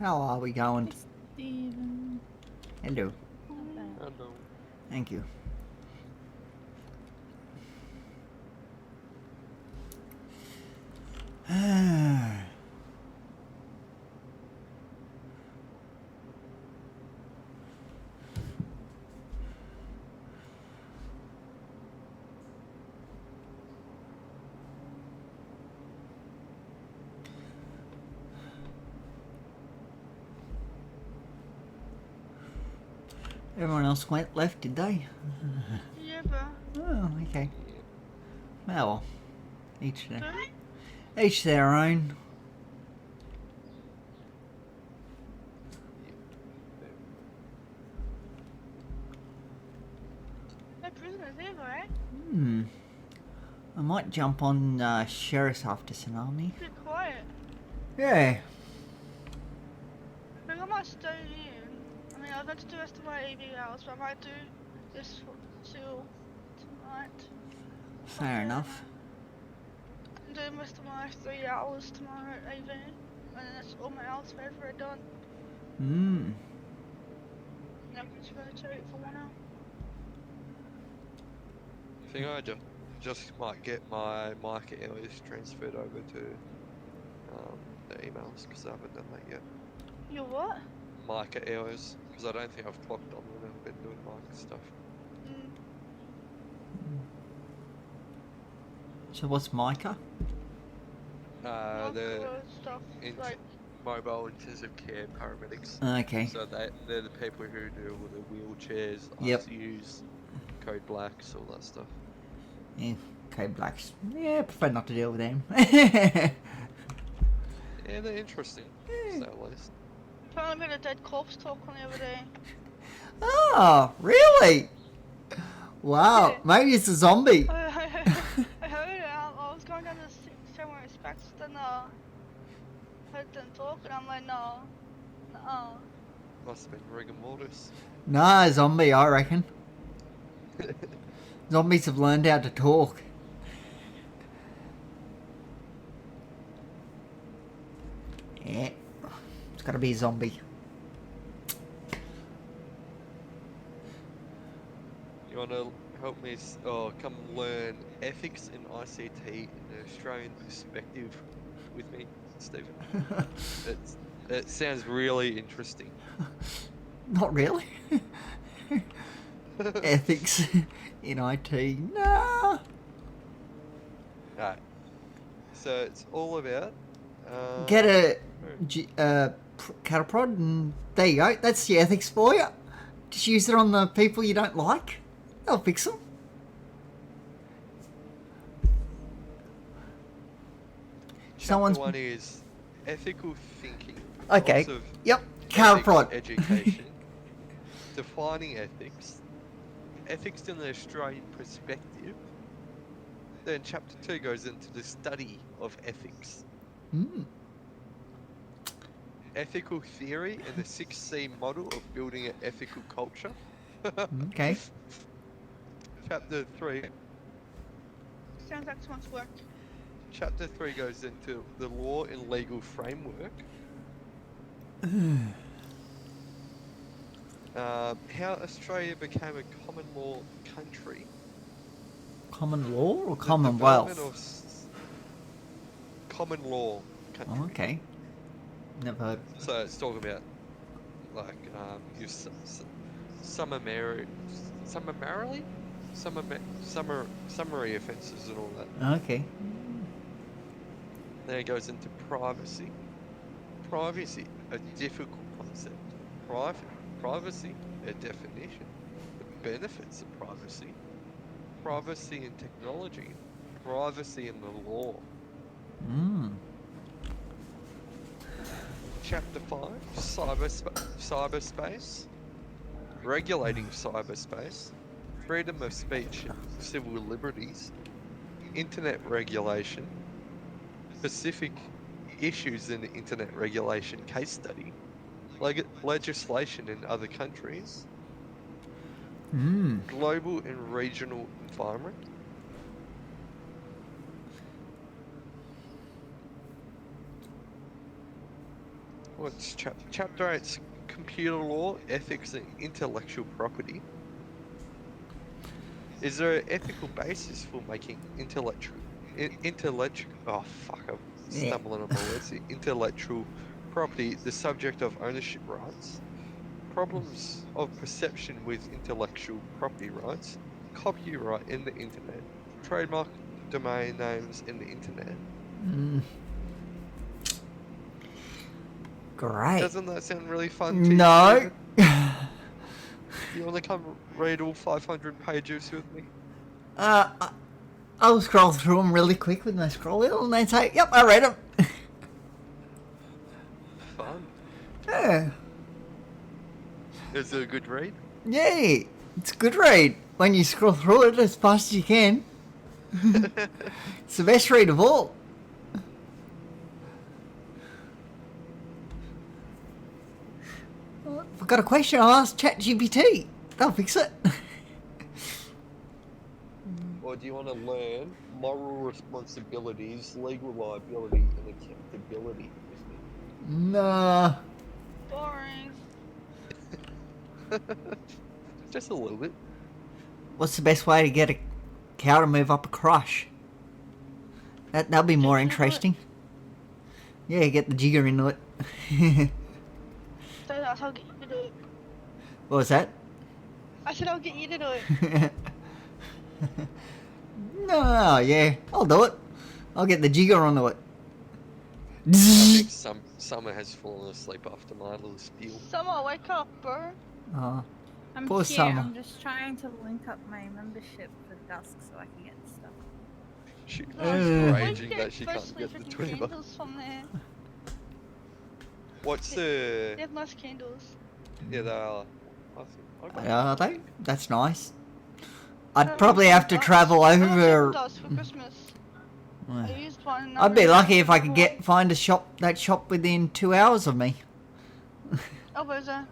how are we going? Steven. Hello. Hello. Thank you. Everyone else left, did they? Yeah, bro. Oh, okay. Well, each Sorry? their own. No prisoners either, right? I might jump on Sheriff's after Tsunami. Be quiet. Yeah. I think I might stay in. I mean, I've got to do the rest of my AV hours, but I might do this till tonight. Fair enough. I'm doing the rest of my 3 hours tomorrow at AV, and then that's all my hours for ever done. Hmm. And I'm just going to take it for 1 hour. I think I just might get my mic areas transferred over to the emails because I haven't done that yet. You what? Mica areas because I don't think I've clocked on when I've been doing mic stuff. So what's Micah? The stuff, like mobile intensive care paramedics. Okay. So they're the people who do all the wheelchairs, Yep. ICUs, code blacks, all that stuff. Yeah, Code Blacks. Yeah, prefer not to deal with them. Yeah, they're interesting. To say the least. Apparently we had a dead corpse talk on the other day. Oh, really? Wow, Yeah. maybe it's a zombie. I heard it. I was going down to show my respects, then heard them talk, and I'm like, no. Must have been rigor mortis. Nah, zombie, I reckon. Zombies have learned how to talk. Yeah. It's gotta be a zombie. You want to help me come learn ethics in ICT in an Australian perspective with me, Stephen? It sounds really interesting. Not really. Ethics in IT. Nah. Alright. So it's all about... Get a cattle prod and there you go. That's the ethics for you. Just use it on the people you don't like. They'll fix them. Chapter 1 is ethical thinking. Okay. Lots of Yep. Cattle ethics prod. Education. Defining ethics. Ethics in the Australian perspective. Then chapter 2 goes into the study of ethics. Mm. Ethical theory and the 6C model of building an ethical culture. Okay. Chapter 3. Sounds like too much work. Chapter 3 goes into the law and legal framework. How Australia became a common law country. Common law or The Commonwealth? development of common law country. Oh, okay. Never heard. So it's talking about like your summary offences and all that. Okay. Then it goes into privacy. Privacy, a difficult concept. Privacy, a definition. The benefits of privacy. Privacy in technology. Privacy in the law. Mm. Chapter 5, cyberspace. Regulating cyberspace. Freedom of speech and civil liberties. Internet regulation. Specific issues in the internet regulation case study. Legislation in other countries. Mm. Global and regional environment. What's chapter 8's computer law, ethics and intellectual property. Is there an ethical basis for making intellectual oh fuck, I'm stumbling on my words here. Intellectual property the subject of ownership rights? Problems of perception with intellectual property rights, copyright in the internet, trademark domain names in the internet. Mm. Great. Doesn't that sound really fun to you? No. You want to come read all 500 pages with me? I'll scroll through them really quick with my scroll wheel and then say, yep, I read them. Fun. Yeah. Is it a good read? Yay. It's a good read when you scroll through it as fast as you can. It's the best read of all. If I've got a question, I'll ask ChatGPT. They'll fix it. Or do you want to learn moral responsibilities, legal liability, and accountability? Nah. Boring. Just a little bit. What's the best way to get a cow to move up a crush? That'll be more interesting. Yeah, get the jigger into it. So that's how I'll get you to do it. What was that? I said I'll get you to do it. No, yeah, I'll do it. I'll get the jigger onto it. I think Summer has fallen asleep after my little spiel. Summer, wake up, bro. Oh, I'm Poor here. Summer. I'm just trying to link up my membership for Dusk so I can get stuff. She's Uh. raging that she can't get the Twitter. candles from there. What's They the... have nice candles. Yeah, they are. I got are they? That's nice. I'd probably have to travel I got over. dust for Christmas. I used one. and I'd be I'm lucky if I could gonna- find that shop within 2 hours of me. Oh, where's that?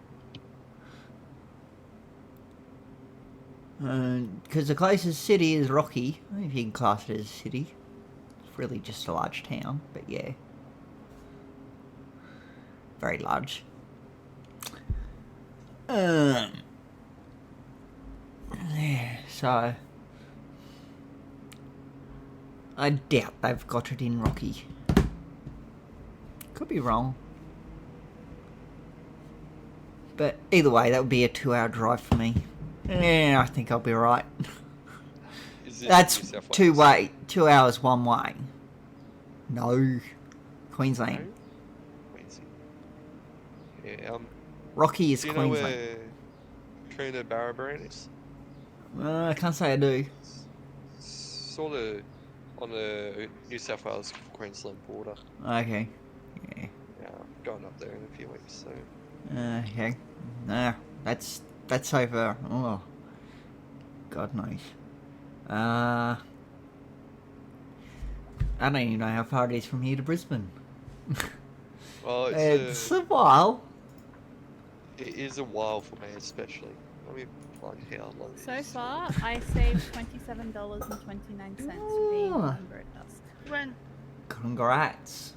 Because the closest city is Rocky, if you can class it as a city. It's really just a large town, but yeah. Very large. Yeah, so I doubt they've got it in Rocky. Could be wrong. But either way, that would be a 2-hour drive for me. Yeah, I think I'll be right. Is it That's New South Wales? 2 hours one way. No. Queensland. Queensland. Yeah, Rocky is do you know Queensland. where Trina Barrabaran is? I can't say I do. Sort of on the New South Wales Queensland border. Okay. Yeah. Yeah, I'm going up there in a few weeks, so Okay. Nah, that's over. Oh, God knows. I don't even know how far it is from here to Brisbane. well, It's a while. it is a while for me, especially. Let me find how long. it So is. far, I saved $27.29 for being Ooh. a member at dusk. When? Congrats.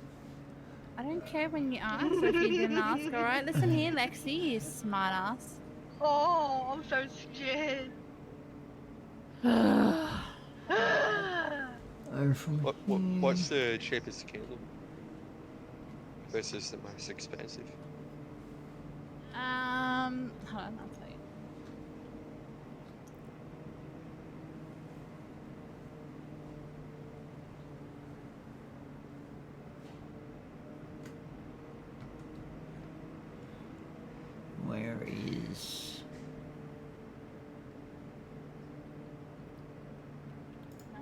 I don't care when you ask or if you didn't ask, alright? Listen here, Lexi, you smart ass. Oh, I'm so scared. From What's the cheapest candle versus the most expensive? Hold on, I'll tell you. Where is?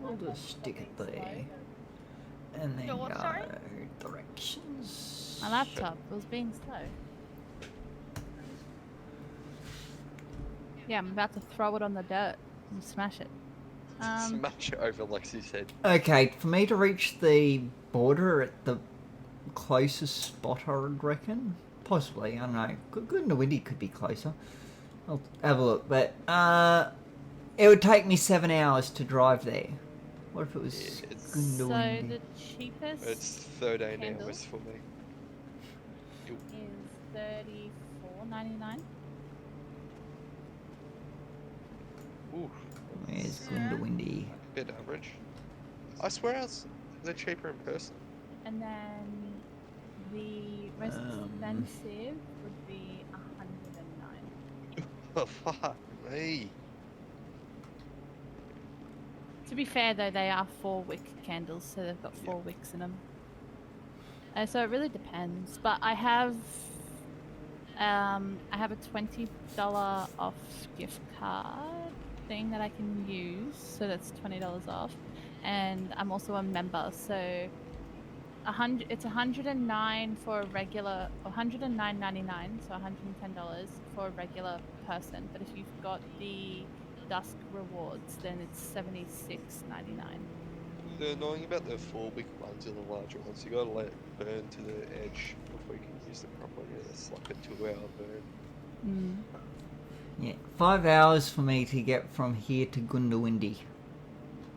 We'll just stick it there, and then Yo, what, go sorry? directions. My laptop was being slow. Yeah, I'm about to throw it on the dirt and smash it. Smash it over Lexi's head. Okay, for me to reach the border at the closest spot, I would reckon. Possibly, I don't know. Goondiwindi could be closer. I'll have a look, but it would take me 7 hours to drive there. What if it was Yeah, it's- So Goondiwindi? the cheapest It's 13 Candle? hours for me. is $34.99. Ooh, Where's Goondiwindi? bit average. I swear they're cheaper in person. And then the most expensive would be $109. Oh, fuck me. To be fair though, they are 4-wick candles, so they've got 4 wicks in them. So it really depends. But I have a $20 off gift card thing that I can use, so that's $20 off. And I'm also a member, so it's $109 for a regular, or $109.99, so $110 for a regular person. But if you've got the Dusk rewards, then it's $76.99. The annoying about the 4-wick ones are the larger ones. You gotta let it burn to the edge before you can use them properly. Yeah, it's like a 2-hour burn. Yeah, 5 hours for me to get from here to Goondiwindi.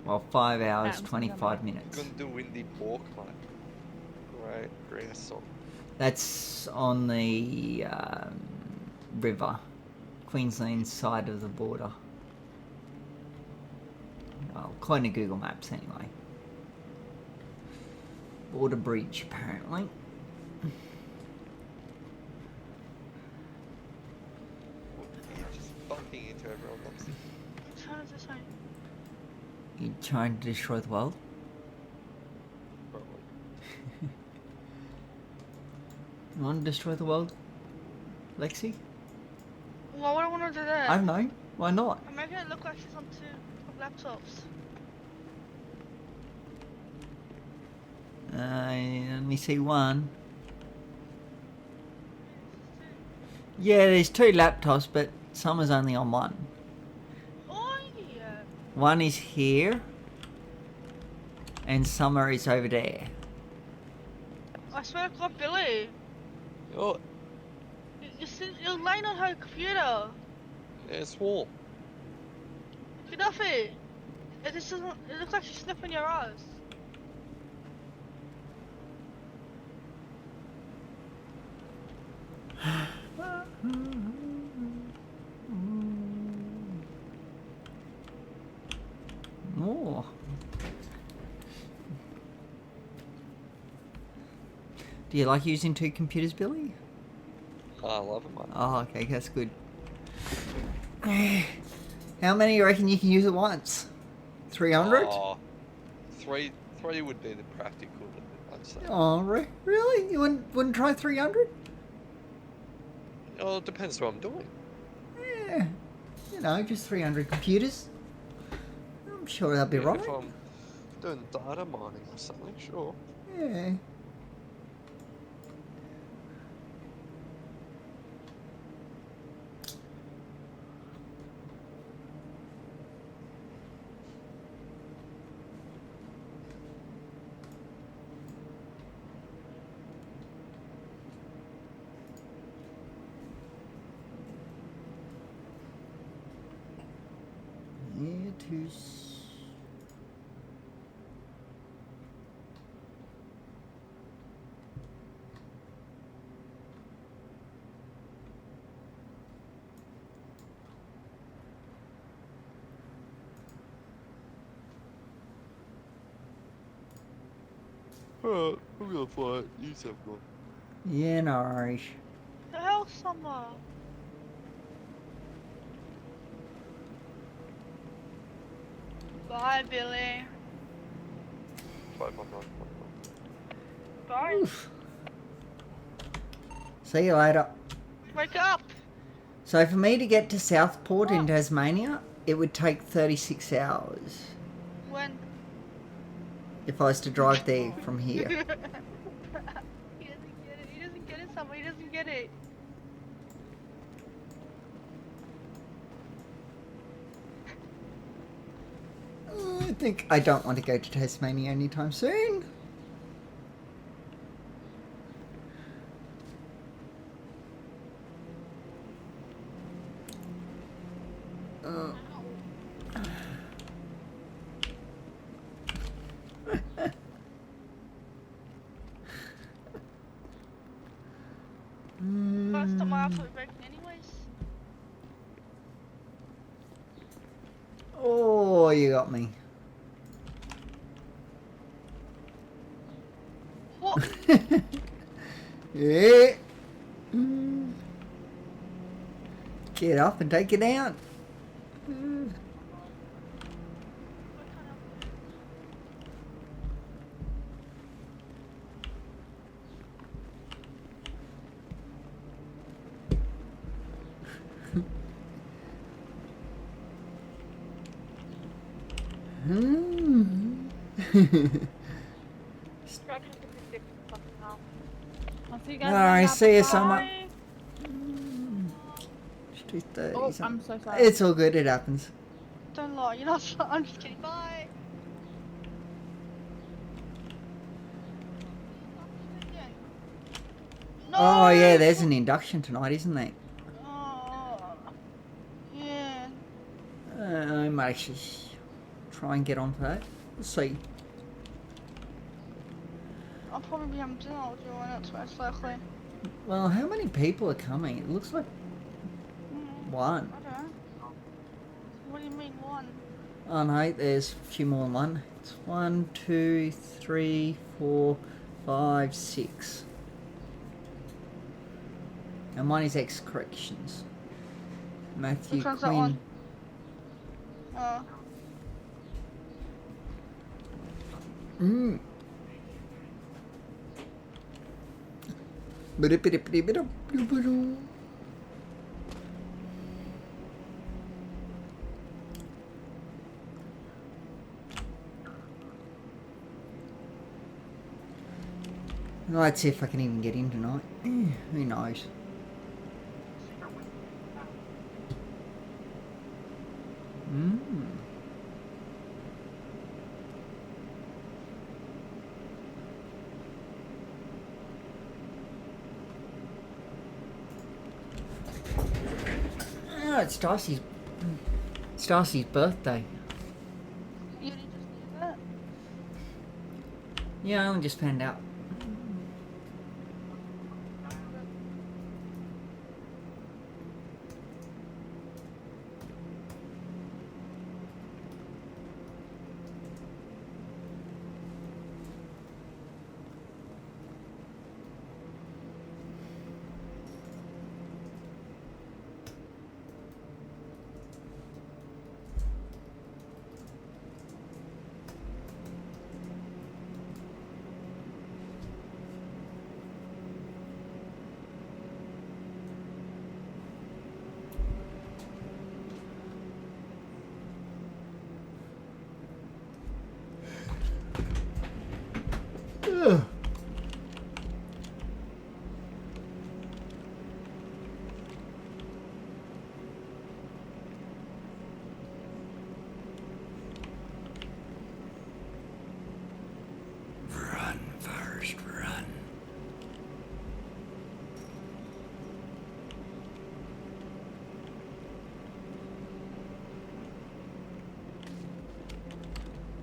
Well, 5 hours, Sounds 25 minutes. Goondiwindi pork, mate. Great, great song. That's on the river, Queensland side of the border. Well, according to Google Maps, anyway. Border bridge, apparently. You're just bumping into everyone, Lexi. Turn this way. You trying to destroy the world? Probably. You want to destroy the world, Lexi? Why would I want to do that? I don't know. Why not? I'm making it look like she's on 2 laptops. Let me see one. Yeah, there's 2 laptops, but Summer's only on one. Oh yeah. One is here, and Summer is over there. I swear to God, Billy. Oh, You're laying on her computer. yeah, it's warm. Get off it! This doesn't. It looks like she's sniffing your ass. More. Do you like using two computers, Billy? I love it, mate. Oh, okay, that's good. How many you reckon you can use at once? 300? Oh, three would be the practical, I'd say. Oh, really? You wouldn't try 300? Oh, it depends what I'm doing. Yeah. You know, just 300 computers. I'm sure that'll be Yeah, right. If I'm doing data mining or something, sure. Yeah. Alright, I'm gonna fly it. You have gone. Yeah, no worries. The hell, Summer? Bye, Billy. Bye. Bye. Oof. See you later. Wake up! So for me to get to Southport in Tasmania, it would take 36 hours When? if I was to drive there from here. He doesn't get it. He doesn't get it, Summer. He doesn't get it. I think I don't want to go to Tasmania anytime soon. First time I absolutely breaking anyways. Oh, you got me. What? Yeah. Get up and take it down. I'll see you guys Alright, later. see you, Bye. Summer. It's 2:30 Oh, something. I'm so sorry. It's all good, it happens. Don't lie. You're not. I'm just kidding. Bye. No! Oh yeah, there's an induction tonight, isn't there? Oh, yeah. I might actually try and get on for that. We'll see. I'll probably be having dinner with you when it's most likely. Well, how many people are coming? It looks like one. I don't know. What do you mean one? Oh no, there's a few more than one. It's 1, 2, 3, 4, 5, 6. And mine is X Corrections. Matthew Which one's that Quinn. one? Oh. Mm. Let's see if I can even get in tonight. Who knows? Oh, it's Darcy's It's Darcy's birthday. You only just knew that? Yeah, I only just found out. Ugh. Run, first, run.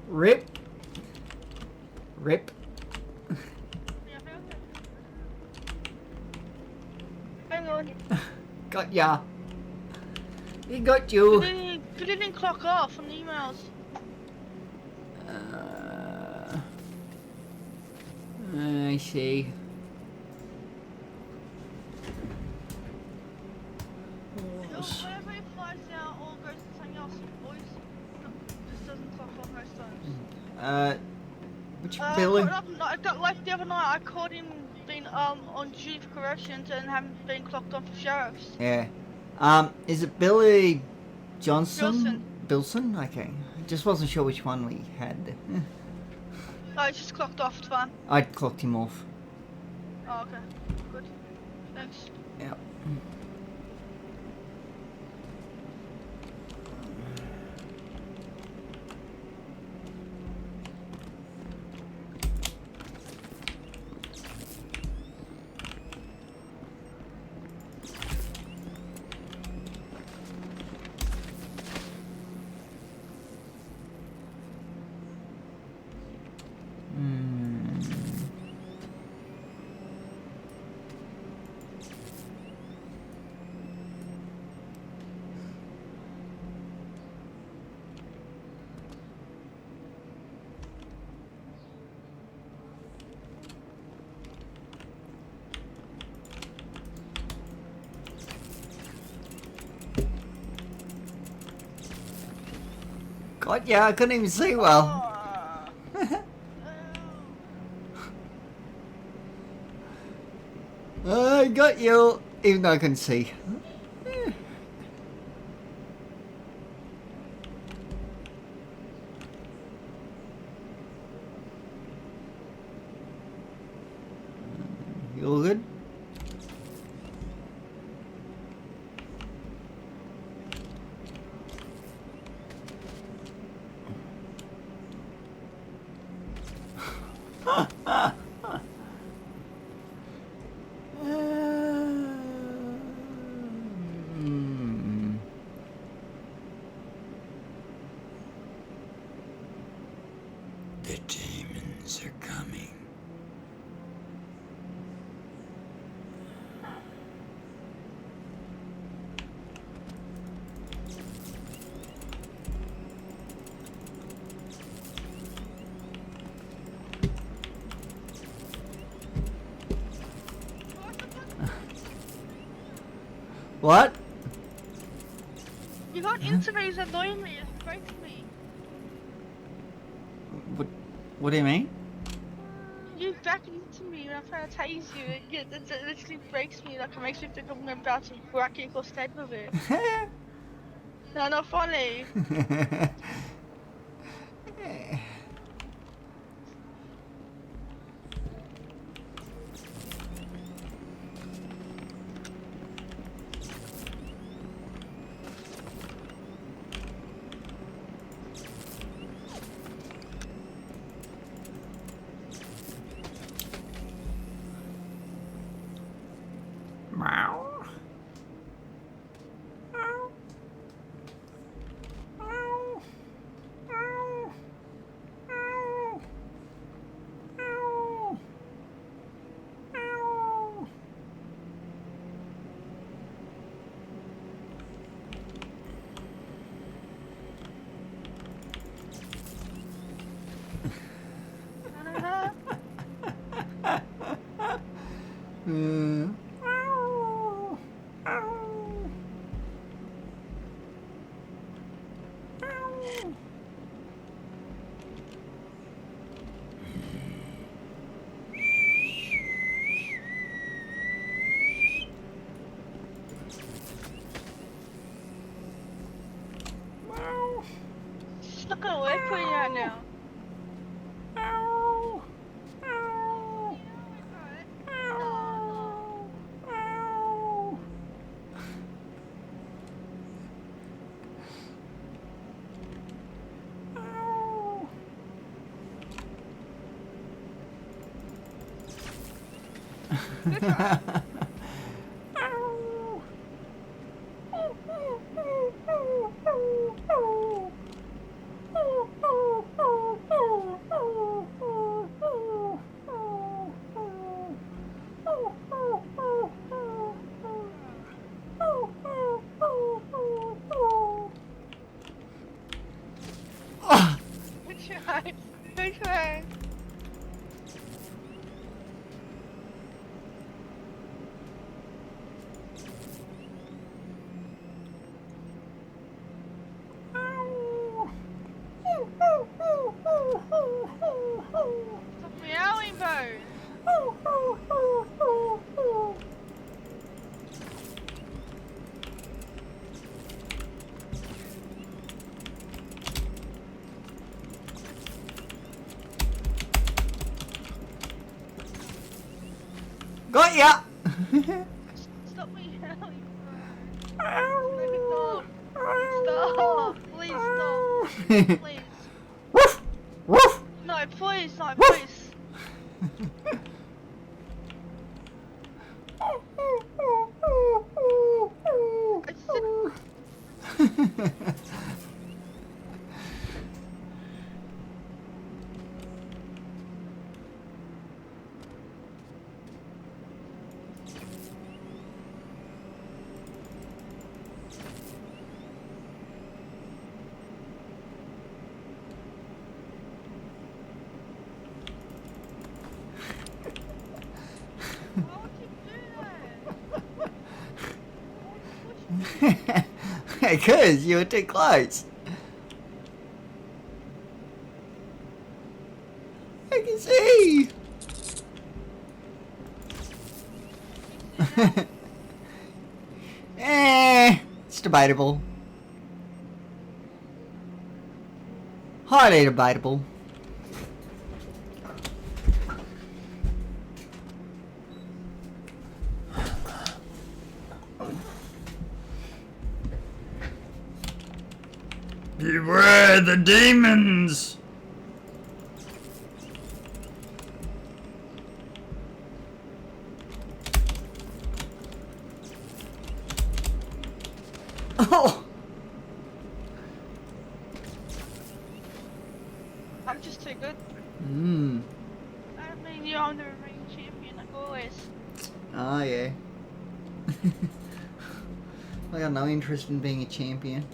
Rip. Rip. Hang on. Got ya. He got you. You didn't clock off on the emails. I see. Whenever it flies out or goes to something else, it always just doesn't clock off most times. Which Billy? I got like the other night. I called him being on duty for corrections and haven't been clocked on for sheriffs. Yeah. Is it Billy Johnson? Bilson. Bilson? Okay. Just wasn't sure which one we had. Oh, it's just clocked off. It's fine. I'd clocked him off. Oh, okay. Good. Thanks. Yeah. God, yeah, I couldn't even see well. I got you, even though I couldn't see. You all good? The demons are coming. What? You got internet is annoying me. It breaks me. What do you mean? You back into me when I'm trying to tase you. It literally breaks me. Like it makes me think I'm about to crack you or stab with it. No, not funny. Good try. Good try. Good try. Stop meowing, Bo. Got ya! Stop meowing, bro. Make it stop. Stop. Please stop. Please. Woof! Woof! No, please, no, Woof. please. I said, why would you do that? Because you were too close. I can see. It's debatable. Highly debatable. Beware the demons! Oh! I'm just too good. Mmm. I mean, you're the ring champion, like always. Oh, yeah. I got no interest in being a champion.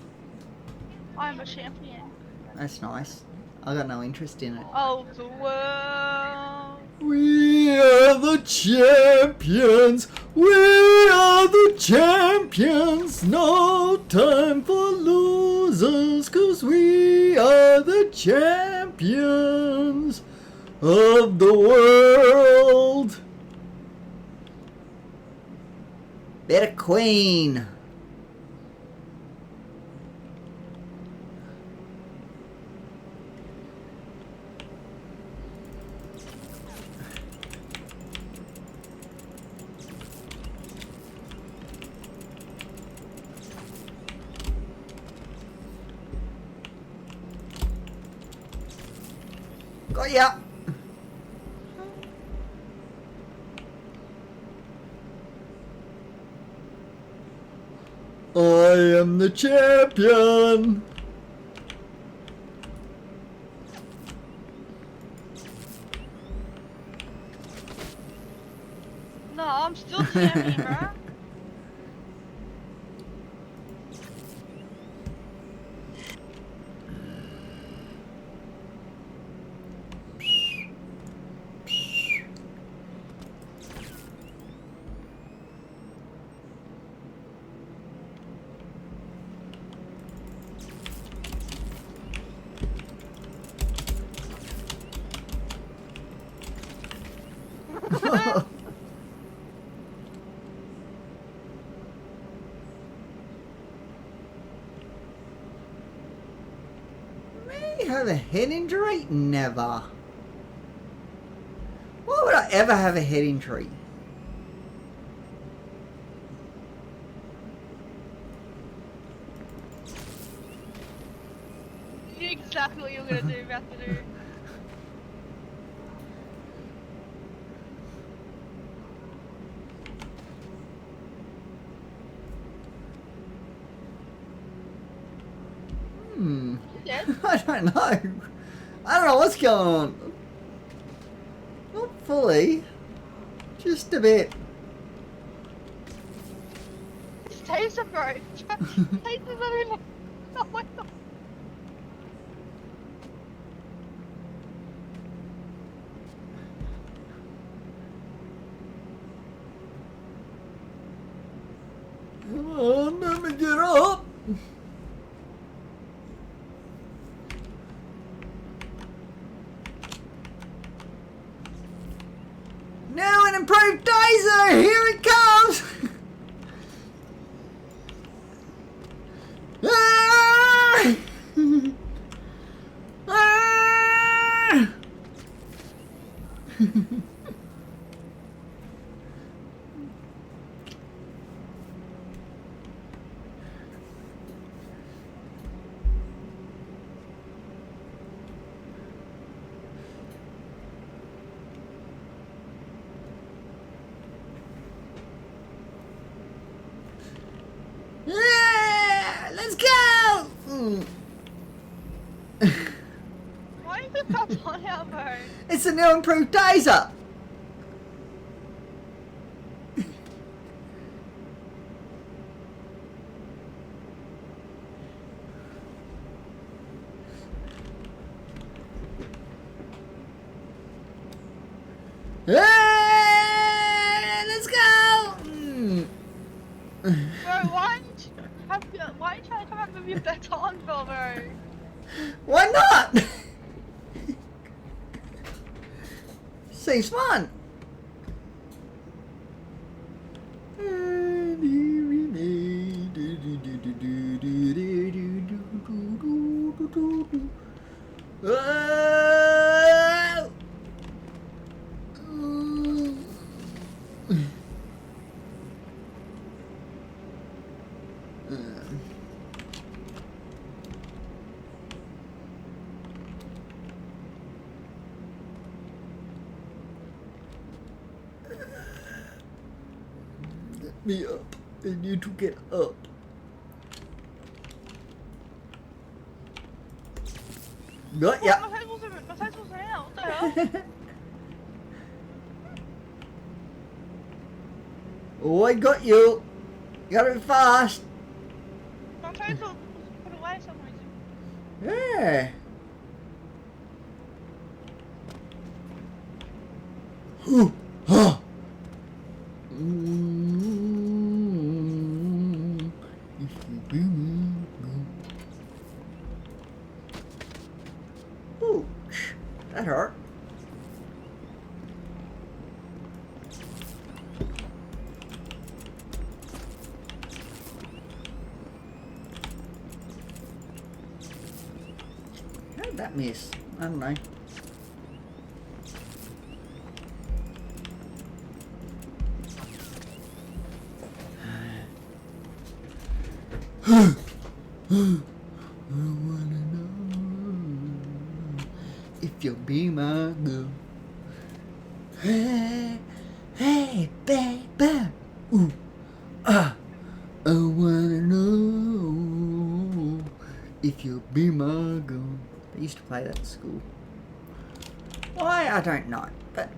I'm a champion That's nice. I got no interest in it. of the world. We are the champions! We are the champions! No time for losers, 'cause we are the champions of the world! Better Queen! Got ya! I am the champion! No, I'm still champion, bro. Me have a head injury? Never. Why would I ever have a head injury? You knew exactly what you were about to do. I don't know. I don't know what's going on. Not fully. Just a bit. It's taser, bro. Tasers are in. Oh my god. Come on, let me get up. Now an improved taser! Here it comes! Ah! Ah! Yeah! Let's go! Why you put that on out, bro? It's a new improved taser! Hey, let's go! Bro, why are you trying to come up with your baton, bro? Why not? Seems fun. Let me up. I need to get up. Got ya. My taser's out. What the hell? Oh, I got you. Got it fast. My taser was put away somewhere. Yeah. Ooh, huh. If you be me, ouch, that hurt. How did that miss? I don't know. I wanna know if you'll be my girl. Hey, hey, baby. Ooh, ah. I wanna know if you'll be my girl. They used to play that at school. Why? I don't know. But,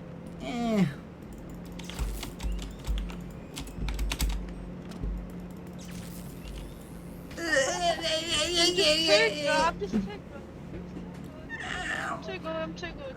I'm just too good. I'm too good.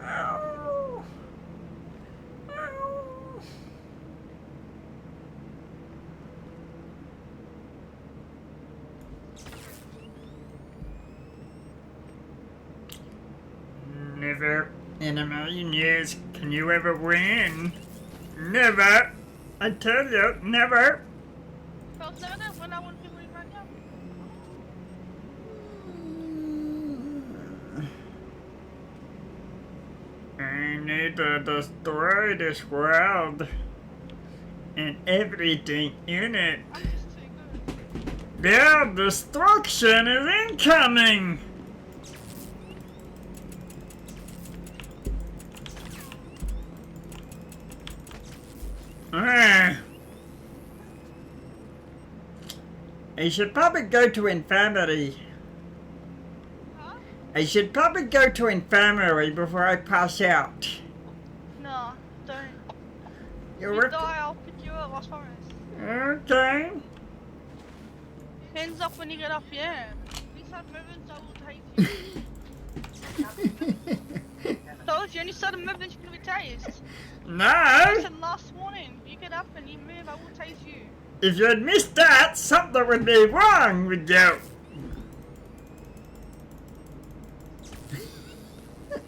Never in a million years can you ever win. Never. I tell you, never. If I was never gonna win, I wouldn't be winning right now. I need to destroy this world and everything in it. I'm just too good. Their destruction is incoming! I should probably go to infirmary. Huh? I should probably go to infirmary before I pass out. No, don't. You If you die, I'll pick you up, I promise. Okay. Hands up when you get up, yeah. Please have movements, I will tase you. Told you, any sudden movements, you're gonna be tased. I No! said last warning, you get up and you move, I will tase you. If you had missed that, something would be wrong with you.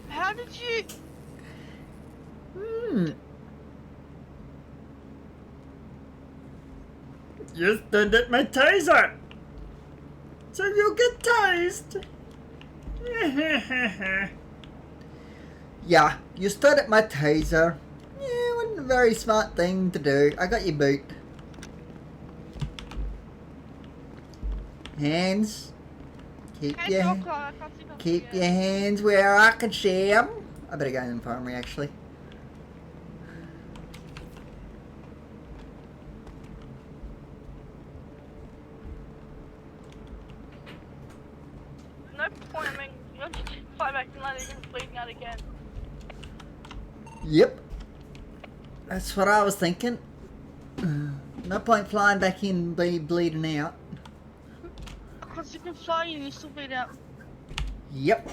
How did you? You stood at my taser. So you'll get tased. Yeah, you stood at my taser. Yeah, wasn't a very smart thing to do. I got your boot. Hands. Keep Hands your up, I can't see nothing keep yet. your hands where I can see them. I better go in the infirmary actually. No point, I mean, you'll just fly back and let it get bleeding out again. Yep. That's what I was thinking. No point flying back in and be bleeding out. Because you can fly and you still bleed out. Yep.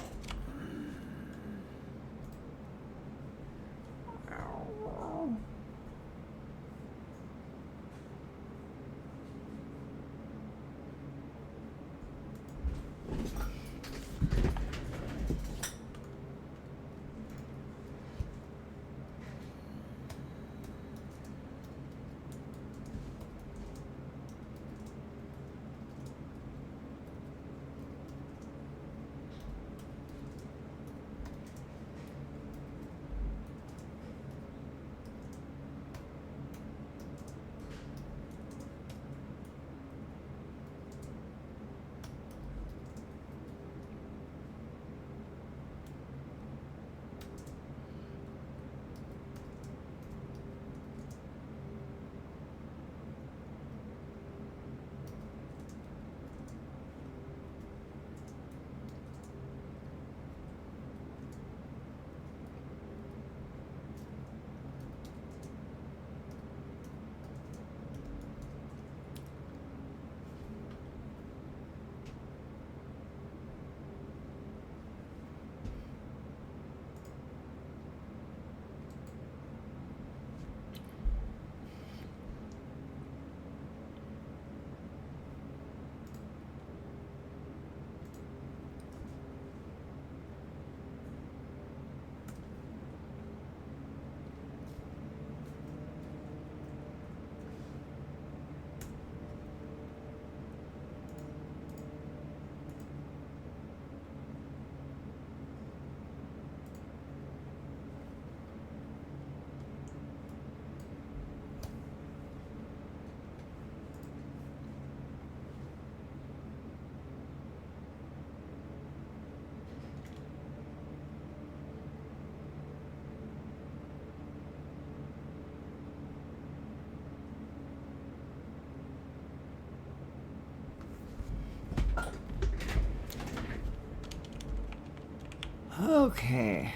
Okay.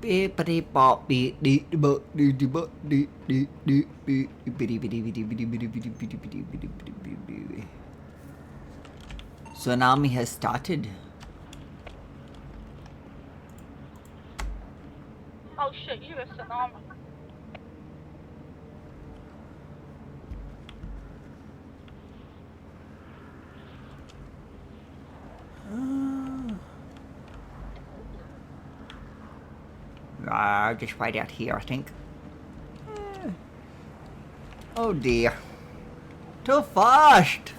Bippity bop beep dee bop dee dee bop dee dee dee dee bitty bitty bitty bitty bitty bitty bitty bitty bitty bitty bitty. Tsunami has started. Oh shit, you a tsunami. Just right out here, I think. Oh dear. Too fast!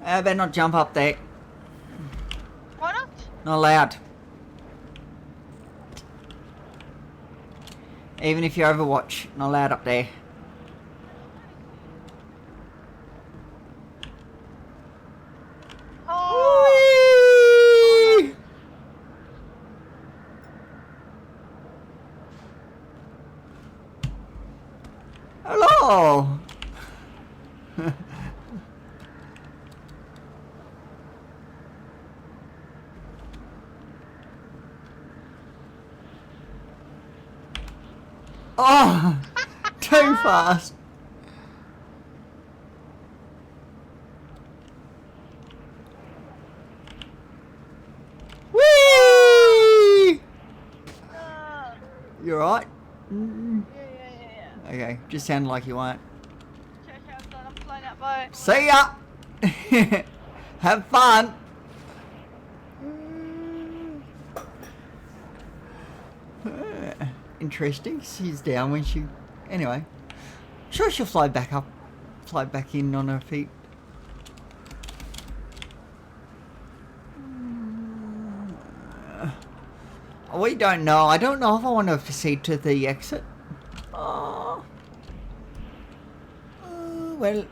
I better not jump up there. Why not? Not allowed. Even if you Overwatch, not allowed up there. Oh, Whee! Hello! Oh, too fast. Whee! You alright? Yeah. Okay, just sounded like you weren't. Okay, I'm done. I'm flying out. Bye. See ya! Have fun! Interesting. She's down when she... Anyway. Sure she'll fly back up. Fly back in on her feet. We don't know. I don't know if I want to proceed to the exit. Well...